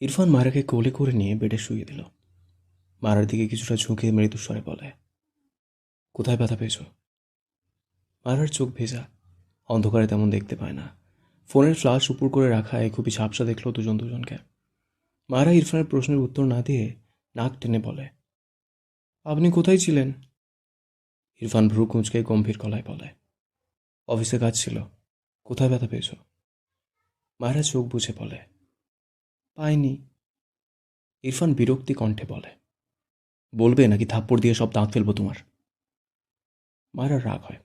ইরফান মায়রাকে কোলে করে নিয়ে বেডে শুয়ে দিল। মারার দিকে কিছুটা ঝুঁকে মৃদুস্বরে বলে, কোথায় ব্যথা পেয়েছ? মারার চোখ ভেজা, অন্ধকারে তেমন দেখতে পায় না। ফোনের ফ্লাশ উপর করে রাখায় খুবই ঝাপসা দেখল দুজন দুজনকে। মারা ইরফানের প্রশ্নের উত্তর না দিয়ে নাক টেনে বলে, আপনি কোথায় ছিলেন? ইরফান ভ্রু কুঁচকে গম্ভীর গলায় বলে, অফিসে কাজ ছিল। কোথায় ব্যথা পেয়েছ? মায়েরা চোখ বুঝে বলে, পাইনি। ইরফান বিরক্তি কণ্ঠে বলে, বলবে নাকি থাপ্পড় দিয়ে সব দাঁত ফেলবো তোমার? মায়েরা রাগ হয়।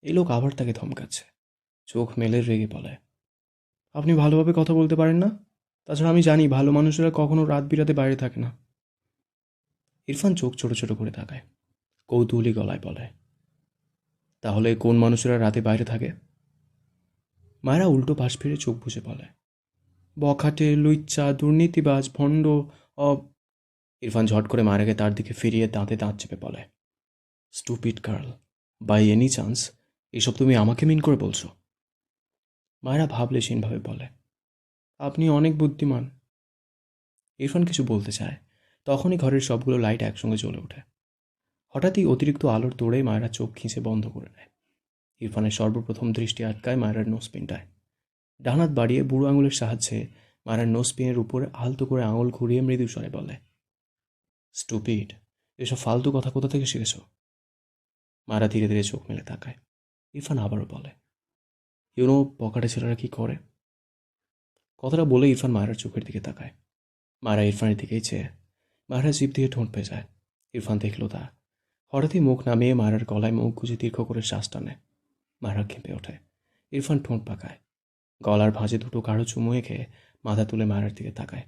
এই লোক আবার তাকে ধমকাচ্ছে। চোখ মেলে রেগে বলে, আপনি ভালোভাবে কথা বলতে পারেন না? তাছাড়া আমি জানি ভালো মানুষেরা কখনো রাত বিরাতে বাইরে থাকে না। ইরফান চোখ ছোট ছোট করে তাকায়, কৌতূহলী গলায় বলে, তাহলে কোন মানুষেরা রাতে বাইরে থাকে? মায়েরা উল্টো পাশ ফিরে চোখ বুঝে বলে, বখাটে, লুইচ্চা, দুর্নীতিবাজ, ভণ্ড। অব ইরফান ঝট করে মায়েরাকে তার দিকে ফিরিয়ে দাঁতে দাঁত চেপে বলে, stupid girl, by any chance এসব তুমি আমাকে মিন করে বলছো? মায়েরা ভাবলেশীনভাবে বলে, আপনি অনেক বুদ্ধিমান। ইরফান কিছু বলতে চায়, তখনই ঘরের সবগুলো লাইট একসঙ্গে জ্বলে ওঠে। হঠাৎই অতিরিক্ত আলোর তোড়ে মায়েরা চোখ খিঁচে বন্ধ করে নেয়। ইরফানের সর্বপ্রথম দৃষ্টি আটকায় মায়েরার নোজপিনটায়। ডান হাত বাড়িয়ে বুড়ো আঙুলের সাহায্যে মায়েরার নোজপিনের উপরে আলতো করে আঙুল ঘুরিয়ে মৃদু স্বরে বলে, স্টুপিড, এসব ফালতু কথা কোথা থেকে শিখেছ? মায়েরা ধীরে ধীরে চোখ মেলে তাকায়। ইরফান আবারও বলে, ইউনো, পকেটে ছেলেরা কি করে? কথাটা বলে ইরফান মায়েরার চোখের দিকে তাকায়। মায়েরা ইরফানের দিকেই চেয়ে মায়েরা জিভ দিয়ে ঠোঁট ভেজায়। ইরফান দেখল তা। হঠাৎই মুখ নামিয়ে মায়েরার গলায় মুখ গুজে দীর্ঘ করে শ্বাস টানে। মায়েরা কেঁপে ওঠে। ইরফান ঠোঁট পাকায়। গলার ভাঁজে দুটো কারো চুমু এঁকে মাথা তুলে মায়েরার দিকে তাকায়।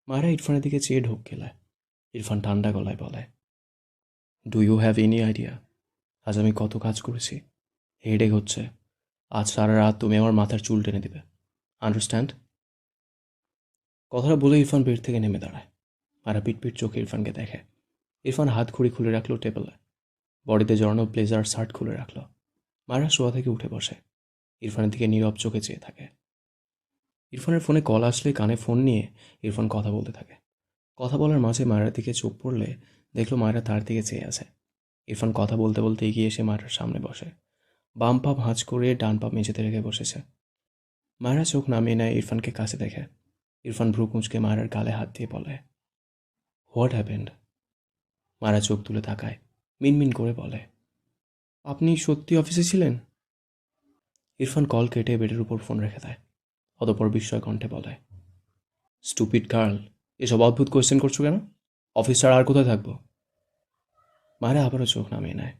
মায়েরা ইরফানের দিকে চেয়ে ঢোক গেলায়। ইরফান ঠান্ডা গলায় বলে, do you have any idea আজ আমি কত কাজ করেছি? হেডেক হচ্ছে। আজ সারা রাত তুমি আমার মাথার চুল টেনে দিবে, আন্ডারস্ট্যান্ড? কথাটা বলে ইরফান বেড থেকে নেমে দাঁড়ায়। মারা পিটপিট চোখে ইরফানকে দেখে। ইরফান হাত ঘড়ি খুলে রাখলো টেবিলে। বডিতে জড়ানো ব্লেজার শার্ট খুলে রাখলো। মারা শোয়া থেকে উঠে বসে। ইরফানের দিকে নীরব চোখে চেয়ে থাকে। ইরফানের ফোনে কল আসলে কানে ফোন নিয়ে ইরফান কথা বলতে থাকে। কথা বলার মাঝে মায়েরার দিকে চোখ পড়লে দেখলো মায়েরা তার দিকে চেয়ে আছে। ইরফান কথা বলতে বলতে এগিয়ে এসে মায়েরার সামনে বসে। বাম পা ভাঁজ করে ডান পা মেঝেতে রেখে বসেছে। মায়েরা চোখ নামিয়ে নেয় ইরফানকে কাছে দেখে। ইরফান ভ্রু কুঁচকে মায়েরার গালে হাত দিয়ে বলে, হোয়াট হ্যাপেন্ড? মায়েরা চোখ তুলে তাকায়, মিনমিন করে বলে, আপনি সত্যি অফিসে ছিলেন? ইরফান কল কেটে বেডের উপর ফোন রেখে দেয়। অতঃপর বিস্ময় কণ্ঠে বলে, স্টুপিড গার্ল, এসব অদ্ভুত কোয়েশ্চেন করছো কেন? অফিস ছাড়া আর কোথায় থাকবো? মায়েরা আবারও চোখ নামিয়ে নেয়।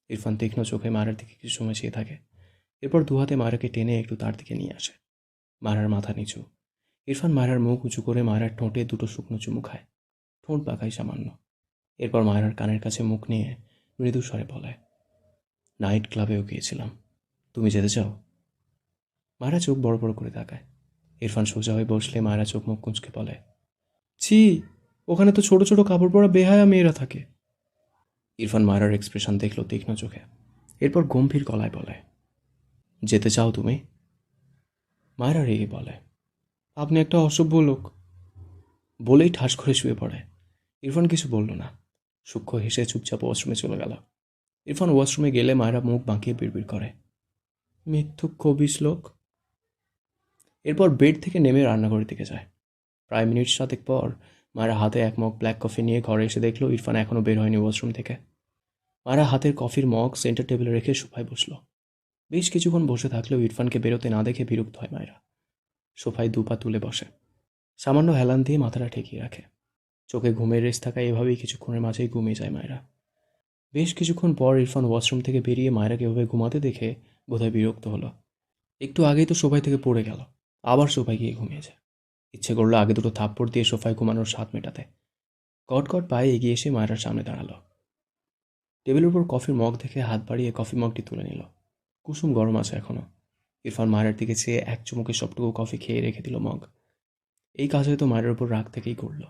ইরফান তীক্ষ্ণ চোখে মায়েরার দিকে কিছু সময় চেয়ে থাকে। এরপর দুহাতে মায়েরাকে টেনে একটু তার দিকে নিয়ে আসে। মায়েরার মাথা নিচু। ইরফান মায়েরার মুখ উঁচু করে মায়েরার ঠোঁটে দুটো শুকনো চুমু খায়। ঠোঁট পাকায় সামান্য। এরপর মায়েরার কানের কাছে মুখ নিয়ে মৃদু স্বরে বলে, নাইট ক্লাবেও গিয়েছিলাম, তুমি যেতে চাও? মায়েরা চোখ বড় বড় করে তাকায়। ইরফান সোজা হয়ে বসলে মায়েরা চোখ মুখ কুঁচকে বলে, ছি, ওখানে তো ছোট ছোট কাপড় পরা বেহায়া মেয়েরা থাকে। ইরফান মায়েরার এক্সপ্রেশন দেখল তীক্ষ্ণ চোখে। এরপর গম্ভীর গলায় বলে, যেতে চাও তুমি? মায়েরা রেগে বলে, আপনি একটা অসভ্য লোক। বলেই ঠাস করে শুয়ে পড়ে। ইরফান কিছু বলল না। সূক্ষ্ম হেসে চুপচাপ ওয়াশরুমে চলে গেল। ইরফান ওয়াশরুমে গেলে মায়েরা মুখ বাঁকিয়ে বিড়বিড় করে, মিথ্যুক কবিস লোক। এরপর বেড থেকে নেমে রান্নাঘরের দিকে যায়। প্রায় মিনিট 7 পর মায়েরা হাতে এক মগ ব্ল্যাক কফি নিয়ে ঘরে এসে দেখলো ইরফান এখনও বের হয়নি ওয়াশরুম থেকে। মায়েরা হাতের কফির মগ সেন্টার টেবিলে রেখে সোফায় বসলো। বেশ কিছুক্ষণ বসে থাকলেও ইরফানকে বেরোতে না দেখে বিরক্ত হয় মায়েরা। সোফায় দুপা তুলে বসে। সামান্য হেলান দিয়ে মাথাটা ঠেকিয়ে রাখে। চোখে ঘুমের রেশ থাকা এভাবেই কিছুক্ষণের মাঝেই ঘুমিয়ে যায় মায়েরা। বেশ কিছুক্ষণ পর ইরফান ওয়াশরুম থেকে বেরিয়ে মায়েরাকে এভাবে ঘুমাতে দেখে বোধহয় বিরক্ত হলো। একটু আগেই তো সোফায় থেকে পড়ে গেল, আবার সোফায় গিয়ে ঘুমিয়ে যায়। ইচ্ছে করলো আগে দুটো থাপ্পড় দিয়ে সোফায় ঘুমানোর স্বাদ মেটাতে। কটকট পায়ে এগিয়ে এসে মায়েরার সামনে দাঁড়ালো। টেবিলের উপর কফির মগ দেখে হাত বাড়িয়ে কফি মগটি তুলে নিল। কুসুম গরম আছে এখনো। ইরফান মায়েরার দিকে চেয়ে এক চুমুকে সবটুকু কফি খেয়ে রেখে দিল মগ। এই কাজ হয়তো মায়ের উপর রাগ থেকেই করলো।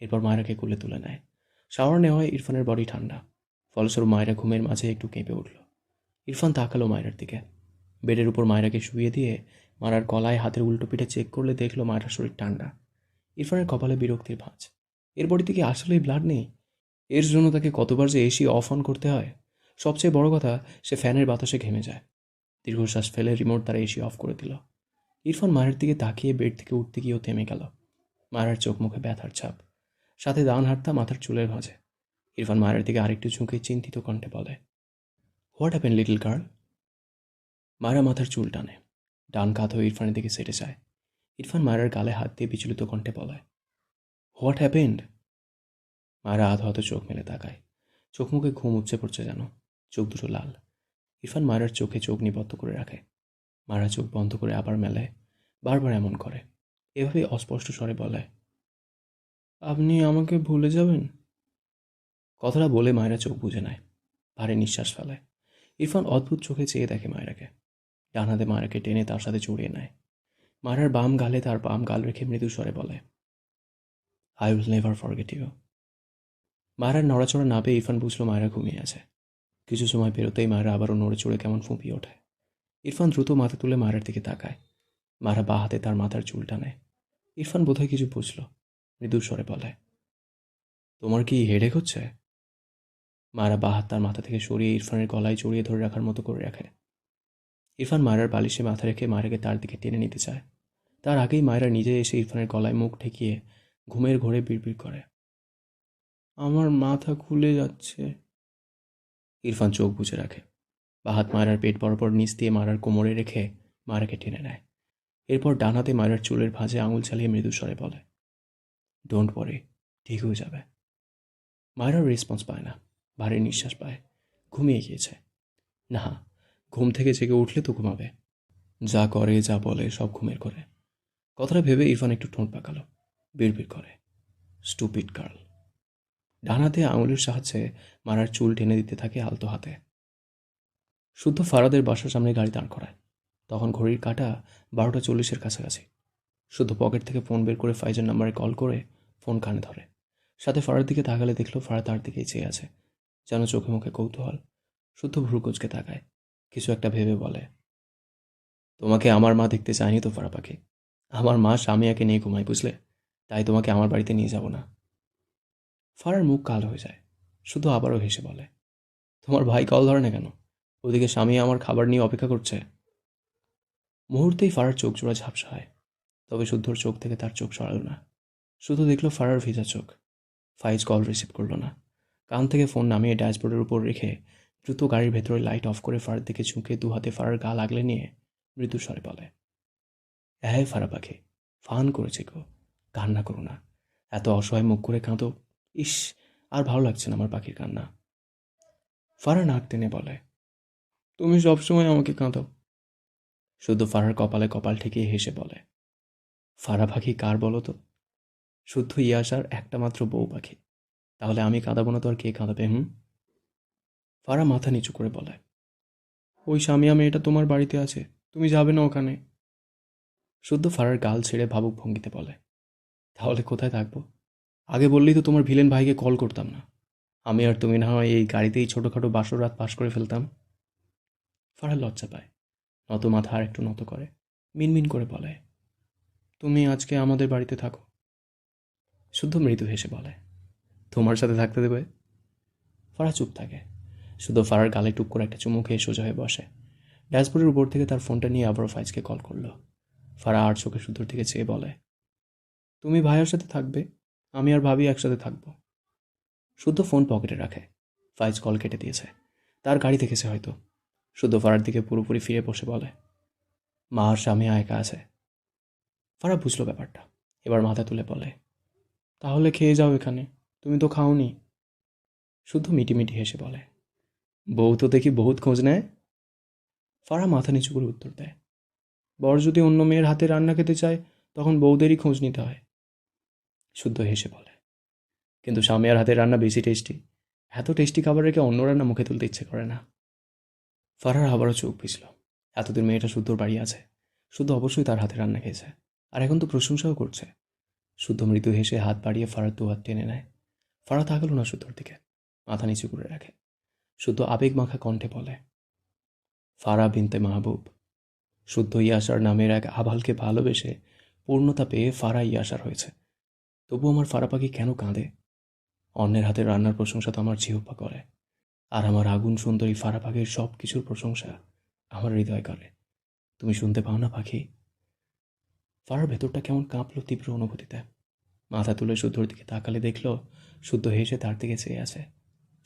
এরপর মায়েরাকে কোলে তুলে নেয়। শাওয়ার নেওয়ায় ইরফানের বডি ঠান্ডা। ফলস্বরূপ মায়েরা ঘুমের মাঝে একটু কেঁপে উঠল। ইরফান তাকালো মায়েরার দিকে। বেডের উপর মায়েরাকে শুয়ে দিয়ে মায়েরার গলায় হাতের উল্টো পিঠে চেক করলে দেখলো মায়েরার শরীর ঠান্ডা। ইরফানের কপালে বিরক্তির ভাঁজ। এর বডিতে কি আসলেই ব্লাড নেই? এর জন্য তাকে কতবার যে এসি অফ অন করতে হয়। সবচেয়ে বড় কথা, সে ফ্যানের বাতাসে ঘেমে যায়। দীর্ঘশ্বাস ফেলে রিমোট দ্বারা এসি অফ করে দিল। ইরফান মায়ের দিকে তাকিয়ে বেড থেকে উঠতে গিয়েও থেমে গেল। মায়ের চোখ মুখে ব্যথার ছাপ, সাথে ডান হাতটা মাথার চুলের ভাঁজে। ইরফান মায়ের দিকে আরেকটু ঝুঁকে চিন্তিত কণ্ঠে বলে, হোয়াট হ্যাপেন লিটল গার্ল? মায়েরা মাথার চুল টানে, ডান কাঁধ হয়ে ইরফানের দিকে সেটে যায়। ইরফান মায়ের গালে হাত দিয়ে বিচলিত কণ্ঠে বলে, হোয়াট হ্যাপেন্ড? মায়েরা আধো আধো চোখ মেলে তাকায়, চোখ মুখে ঘুম উপচে পড়ছে যেন, চোখ দুটো লাল। ইরফান মায়ের চোখে চোখ নিবদ্ধ করে রাখে। মায়েরা চোখ বন্ধ করে আবার মেলে, বারবার এমন করে। এভাবে অস্পষ্ট স্বরে বলে, আপনি আমাকে ভুলে যাবেন? কথাটা বলে মায়েরা চোখ বুজে নেয়, ভারী নিঃশ্বাস ফেলে। ইরফান অদ্ভুত চোখে চেয়ে দেখে মায়েরাকে। ডান হাতে মায়েরাকে টেনে তার সাথে জড়িয়ে নেয়। মায়েরার বাম গালে তার বাম গাল রেখে মৃদু স্বরে বলে, I will never forget you. মায়েরার নড়াচড়া না পেয়ে ইরফান বুঝলো মায়েরা ঘুমিয়ে আছে। কিছু সময় পেরোতেই মায়েরা আবারও নড়ে চড়ে কেমন ফুঁপিয়ে ওঠে। ইরফান দ্রুত মাথা তুলে মায়েরার দিকে তাকায়। মায়েরা বা হাতে তার মাথার চুল টানে। ইরফান বোধহয় কিছু বুঝল, মৃদু স্বরে বলে, তোমার কি হেডেক হচ্ছে? মায়েরা বা হাত তার মাথা থেকে সরিয়ে ইরফানের গলায় জড়িয়ে ধরে রাখার মতো করে রাখে। ইরফান মায়েরার বালিশে মাথা রেখে মায়েরাকে তার দিকে টেনে নিতে চায়। তার আগেই মায়েরা নিজে এসে ইরফানের গলায় মুখ ঠেকিয়ে ঘুমের ঘোরে বিড়বিড় করে, আমার মাথা খুলে যাচ্ছে। ইরফান চোখ বুজে রাখে, বা হাত মায়েরার পেট বরাবর নিচ দিয়ে মায়েরার কোমরে রেখে মায়েরাকে টেনে নেয়। এরপর ডান হাতে মায়েরার চুলের ভাঁজে আঙুল চালিয়ে মৃদু স্বরে বলে, ডোন্ট ওয়ারি, ঠিক হয়ে যাবে। মায়েরাও রেসপন্স পায় না, ভারী নিঃশ্বাস পায়, ঘুমিয়ে গিয়েছে। না, ঘুম থেকে জেগে উঠলে তো ঘুমাবে। যা করে যা বলে সব ঘুমের করে। কথাটা ভেবে ইরফান একটু ঠোঁট পাকালো, বিড়বিড় করে, স্টুপিড গার্ল। ডান হাতে আঙুলের সাহায্যে মারার চুল টেনে দিতে থাকে আলতো হাতে। শুদ্ধ ফারাদের বাসার সামনে গাড়ি দাঁড় করায়। তখন ঘড়ির কাঁটা 12:40-এর কাছাকাছি। শুদ্ধ পকেট থেকে ফোন বের করে ফাইজের নাম্বারে কল করে ফোন কানে ধরে। সাথে ফারার দিকে তাকালে দেখলো ফারা তার দিকেই চেয়ে আছে, যেন চোখে মুখে কৌতূহল। শুদ্ধ ভ্রু কুঁচকে তাকায়, কিছু একটা ভেবে বলে, তোমাকে আমার মা দেখতে চায়নি তো ফারা পাখি। আমার মা স্বামীয়াকে নিয়ে ঘুমায়, বুঝলে? তাই তোমাকে আমার বাড়িতে নিয়ে যাব না। ফারার মুখ কাল হয়ে যায়। শুধু আবারও হেসে বলে, তোমার ভাই কল ধরে না কেন? ওদিকে স্বামী আমার খাবার নিয়ে অপেক্ষা করছে। মুহূর্তেই ফারার চোখ জোড়া ঝাপসা হয়, তবে শুদ্ধর চোখ থেকে তার চোখ সরাল না। শুধু দেখলো ফারার ভিজা চোখ। ফাইজ কল রিসিভ করলো না। কান থেকে ফোন নামিয়ে ড্যাশবোর্ডের উপর রেখে দ্রুত গাড়ির ভেতরে লাইট অফ করে ফারার দিকে ঝুঁকে দু হাতে ফারার গা আগলে নিয়ে মৃদু স্বরে বলে, হ্যাঁ ফারা পাখি, ফান করেছে গো, কান্না করো না। এত অসহায় মুখ করে কাঁদো, ইস, আর ভালো লাগছে না আমার পাখির কান্না। ফারা নাক টেনে বলে, তুমি সবসময় আমাকে কাঁদো। শুধু ফারার কপালে কপাল ঠেকিয়ে হেসে বলে, ফারা পাখি কার বলো তো? শুদ্ধ ইয়াসার একটা মাত্র বউ পাখি। তাহলে আমি কাঁদাবো না তো আর কে কাঁদাবে? ফারা মাথা নিচু করে বলে, ওই স্বামীয়া মেয়েটা তোমার বাড়িতে আছে, তুমি যাবে না ওখানে। শুদ্ধ ফারার গাল ছেড়ে ভাবুক ভঙ্গিতে বলে, তাহলে কোথায় থাকবো? আগে বললেই তো তোমার ভিলেন ভাইকে কল করতাম না। আমি আর তুমি না হয় এই গাড়িতেই ছোটোখাটো বাসর রাত পাশ করে ফেলতাম। ফারা লজ্জা পায়, নত মাথা আর একটু নত করে মিনমিন করে বলে, তুমি আজকে আমাদের বাড়িতে থাকো। শুদ্ধ মৃদু হেসে বলে, তোমার সাথে থাকতে দেবে? ফারা চুপ থাকে। শুধু ফারার গালে টুক করে একটা চুমু খেয়ে সোজা হয়ে বসে। ড্যাশবোর্ডের উপর থেকে তার ফোনটা নিয়ে আবারও ফাইজকে কল করলো। ফারা আর চোখে শুদ্ধর দিকে চেয়ে বলে, তুমি ভাইয়ের সাথে থাকবে, আমি আর ভাবি একসাথে থাকবো। শুদ্ধ ফোন পকেটে রাখে। ফাইজ কল কেটে দিয়েছে, তার গাড়ি দেখেছে হয়তো। শুদ্ধ ফারার দিকে পুরোপুরি ফিরে বসে বলে, মা আর স্বামী একা আছে। ফারা বুঝলো ব্যাপারটা, এবার মাথা তুলে বলে, তাহলে খেয়ে যাও এখানে, তুমি তো খাওনি। শুদ্ধ মিটিমিটি হেসে বলে, বউ তো দেখি বহুত খোঁজ নেয়। ফারা মাথা নিচু করে উত্তর দেয়, বর যদি অন্য মেয়ের হাতে রান্না খেতে চায় তখন বউদেরই খোঁজ নিতে হয়। শুদ্ধ হেসে বলে, কিন্তু স্বামীর হাতের রান্না বেশি টেস্টি। এত টেস্টি খাবার রেখে অন্য রান্না মুখে তুলতে ইচ্ছে করে না। ফারার আবারও চোখ ভিজল। এতদিন মেয়েটা শুদ্ধর বাড়ি আছে, শুদ্ধ অবশ্যই তার হাতে রান্না খেয়েছে, আর এখন তো প্রশংসাও করছে। শুদ্ধ মৃদু হেসে হাত বাড়িয়ে ফারার দু হাত টেনে নেয়। ফারা তাকালো না শুদ্ধর দিকে, মাথা নিচু করে রাখে। শুদ্ধ আবেগ মাখা কণ্ঠে বলে, ফারা বিনতে মাহবুব। শুদ্ধ ইয়াসার নামের এক আবালকে ভালোবেসে পূর্ণতা পেয়ে ফারা ইয়াসার হয়েছে, তবু আমার ফারা পাখি কেন কাঁদে? অন্যের হাতে রান্নার প্রশংসা তো আমার জিহ্বা করে, আর আমার আগুন সুন্দরী ফারা পাখির সব কিছুর প্রশংসা আমার হৃদয় করে। তুমি শুনতে পাও না পাখি? ফারার ভেতরটা কেমন কাঁপলো তীব্র অনুভূতিতে। মাথা তুলে শুদ্ধর দিকে তাকালে দেখলো শুদ্ধ হেসে তার দিকে চেয়ে আছে।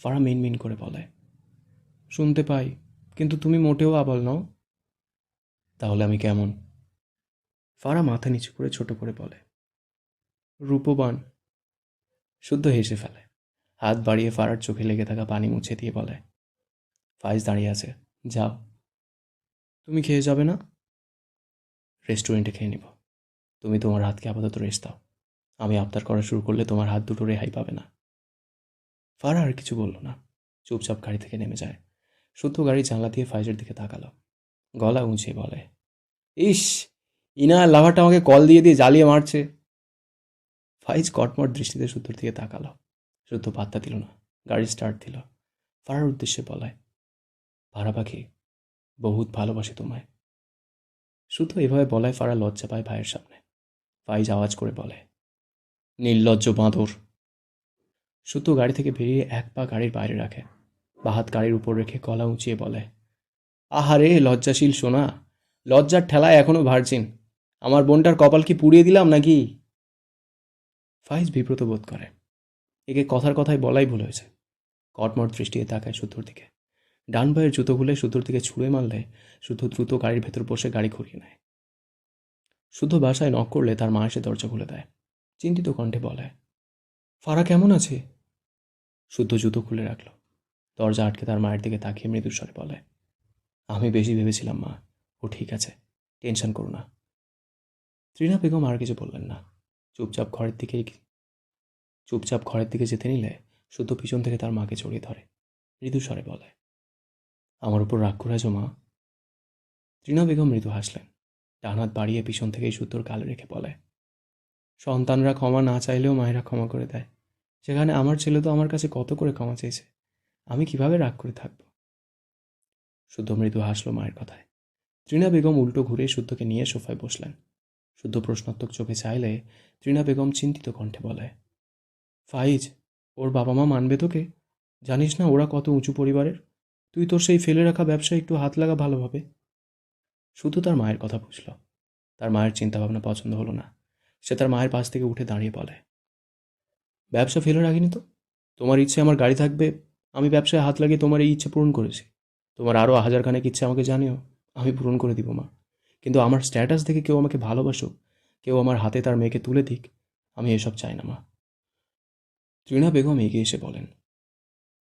ফারা মিনমিন করে বলে, শুনতে পাই, কিন্তু তুমি মোটেও আবাল নও। তাহলে আমি কেমন? ফারা মাথা নিচু করে ছোট করে বলে, রূপবান। শুদ্ধ হেসে ফেলে, হাত বাড়িয়ে ফারার চোখে লেগে থাকা পানি মুছে দিয়ে বলে, ফাইজ দাঁড়িয়ে আছে, যাও। তুমি খেয়ে যাবে না? রেস্টুরেন্টে খেয়ে নিব। তুমি তোমার হাতকে আপাতত রেস্ট দাও। আমি আবদার করা শুরু করলে তোমার হাত দুটো রেহাই পাবে না। ফারা আর কিছু বলল না, চুপচাপ গাড়ি থেকে নেমে যায়। শুদ্ধ গাড়ি জানলা দিয়ে ফাইজের দিকে তাকালো, গলা উঁচিয়ে বলে, ইস, ইনা লাভারটা আমাকে কল দিয়ে দিয়ে জ্বালিয়ে মারছে। ফাইজ কটমট দৃষ্টিতে শুদ্ধর দিকে তাকালো। শুদ্ধ পাত্তা দিল না, গাড়ি স্টার্ট দিল। ফারার উদ্দেশ্যে বলায়, ফারা পাখি, বহুত ভালোবাসি তোমায়। শুদ্ধ এভাবে বলায় ফারা লজ্জা পায় ভাইয়ের সামনে। ফাইজ আওয়াজ করে বলে, নির্লজ্জ বাঁদর। শুদ্ধ গাড়ি থেকে বেরিয়ে এক পা গাড়ির বাইরে রাখে, বাহাত গাড়ির উপর রেখে গলা উঁচিয়ে বলে, আহারে লজ্জাশীল সোনা, লজ্জার ঠেলায় এখনো ভার্জিন। আমার বোনটার কপাল কি পুড়িয়ে দিলাম নাকি? ফাইজ বিব্রত বোধ করে, একে কথার কথায় বলাই ভুল হয়েছে। কটমট দৃষ্টিতে তাকায় শুদ্ধর দিকে। ডান পায়ের জুতো খুলে শুদ্ধর দিকে ছুঁড়ে মারলে শুদ্ধ দ্রুত গাড়ির ভেতর বসে গাড়ি ঘুরিয়ে নেয়। শুদ্ধ বাসায় নক করলে তার মা এসে দরজা খুলে দেয়। চিন্তিত কণ্ঠে বলে, ফারা কেমন আছে? শুদ্ধ জুতো খুলে রাখল, দরজা আটকে তার মায়ের দিকে তাকিয়ে মৃদুস্বরে বলে, আমি বেশি ভেবেছিলাম মা, ও ঠিক আছে, টেনশন করো না। ত্রিনা বেগম আর কিছু বললেন না, চুপচাপ ঘরের দিকে যেতে নিলে শুদ্ধ পিছন থেকে তার মাকে জড়িয়ে ধরে, মৃদুস্বরে বলে, আমার উপর রাগ করেছ মা? ত্রিনা বেগম মৃদু হাসলেন, ডান হাত বাড়িয়ে পিছন থেকেই শুদ্ধর গালে রেখে বলে, সন্তানরা ক্ষমা না চাইলেও মায়েরা ক্ষমা করে দেয়, সেখানে আমার ছেলে তো আমার কাছে কত করে ক্ষমা চেয়েছে, আমি কিভাবে রাগ করে থাকব? শুদ্ধ মৃদু হাসল মায়ের কথায়। ত্রিনা বেগম উল্টো ঘুরে শুদ্ধকে নিয়ে সোফায় বসলেন। শুদ্ধ প্রশ্নাত্মক চোখে চাইলে ত্রিনা বেগম চিন্তিত কণ্ঠে বলে, ফাইজ, ওর বাবা মা মানবে তোকে? জানিস না ওরা কত উঁচু পরিবারের? তুই তোর সেই ফেলে রাখা ব্যবসায় একটু হাত লাগা ভালোভাবে। শুধু তার মায়ের কথা বুঝল, তার মায়ের চিন্তাভাবনা পছন্দ হলো না। সে তার মায়ের পাশ থেকে উঠে দাঁড়িয়ে বলে, ব্যবসা ফেলে রাখিনি তো। তোমার ইচ্ছে আমার গাড়ি থাকবে, আমি ব্যবসায় হাত লাগিয়ে তোমার এই ইচ্ছে পূরণ করেছি। তোমার আরও হাজারখানেক ইচ্ছে আমাকে জানিও, আমি পূরণ করে দিব মা। কিন্তু আমার স্ট্যাটাস দেখে কেউ আমাকে ভালোবাসুক, কেউ আমার হাতে তার মেয়েকে তুলে দিক, আমি এসব চাই না মা। ত্রিনা বেগম এগিয়ে এসে বলেন,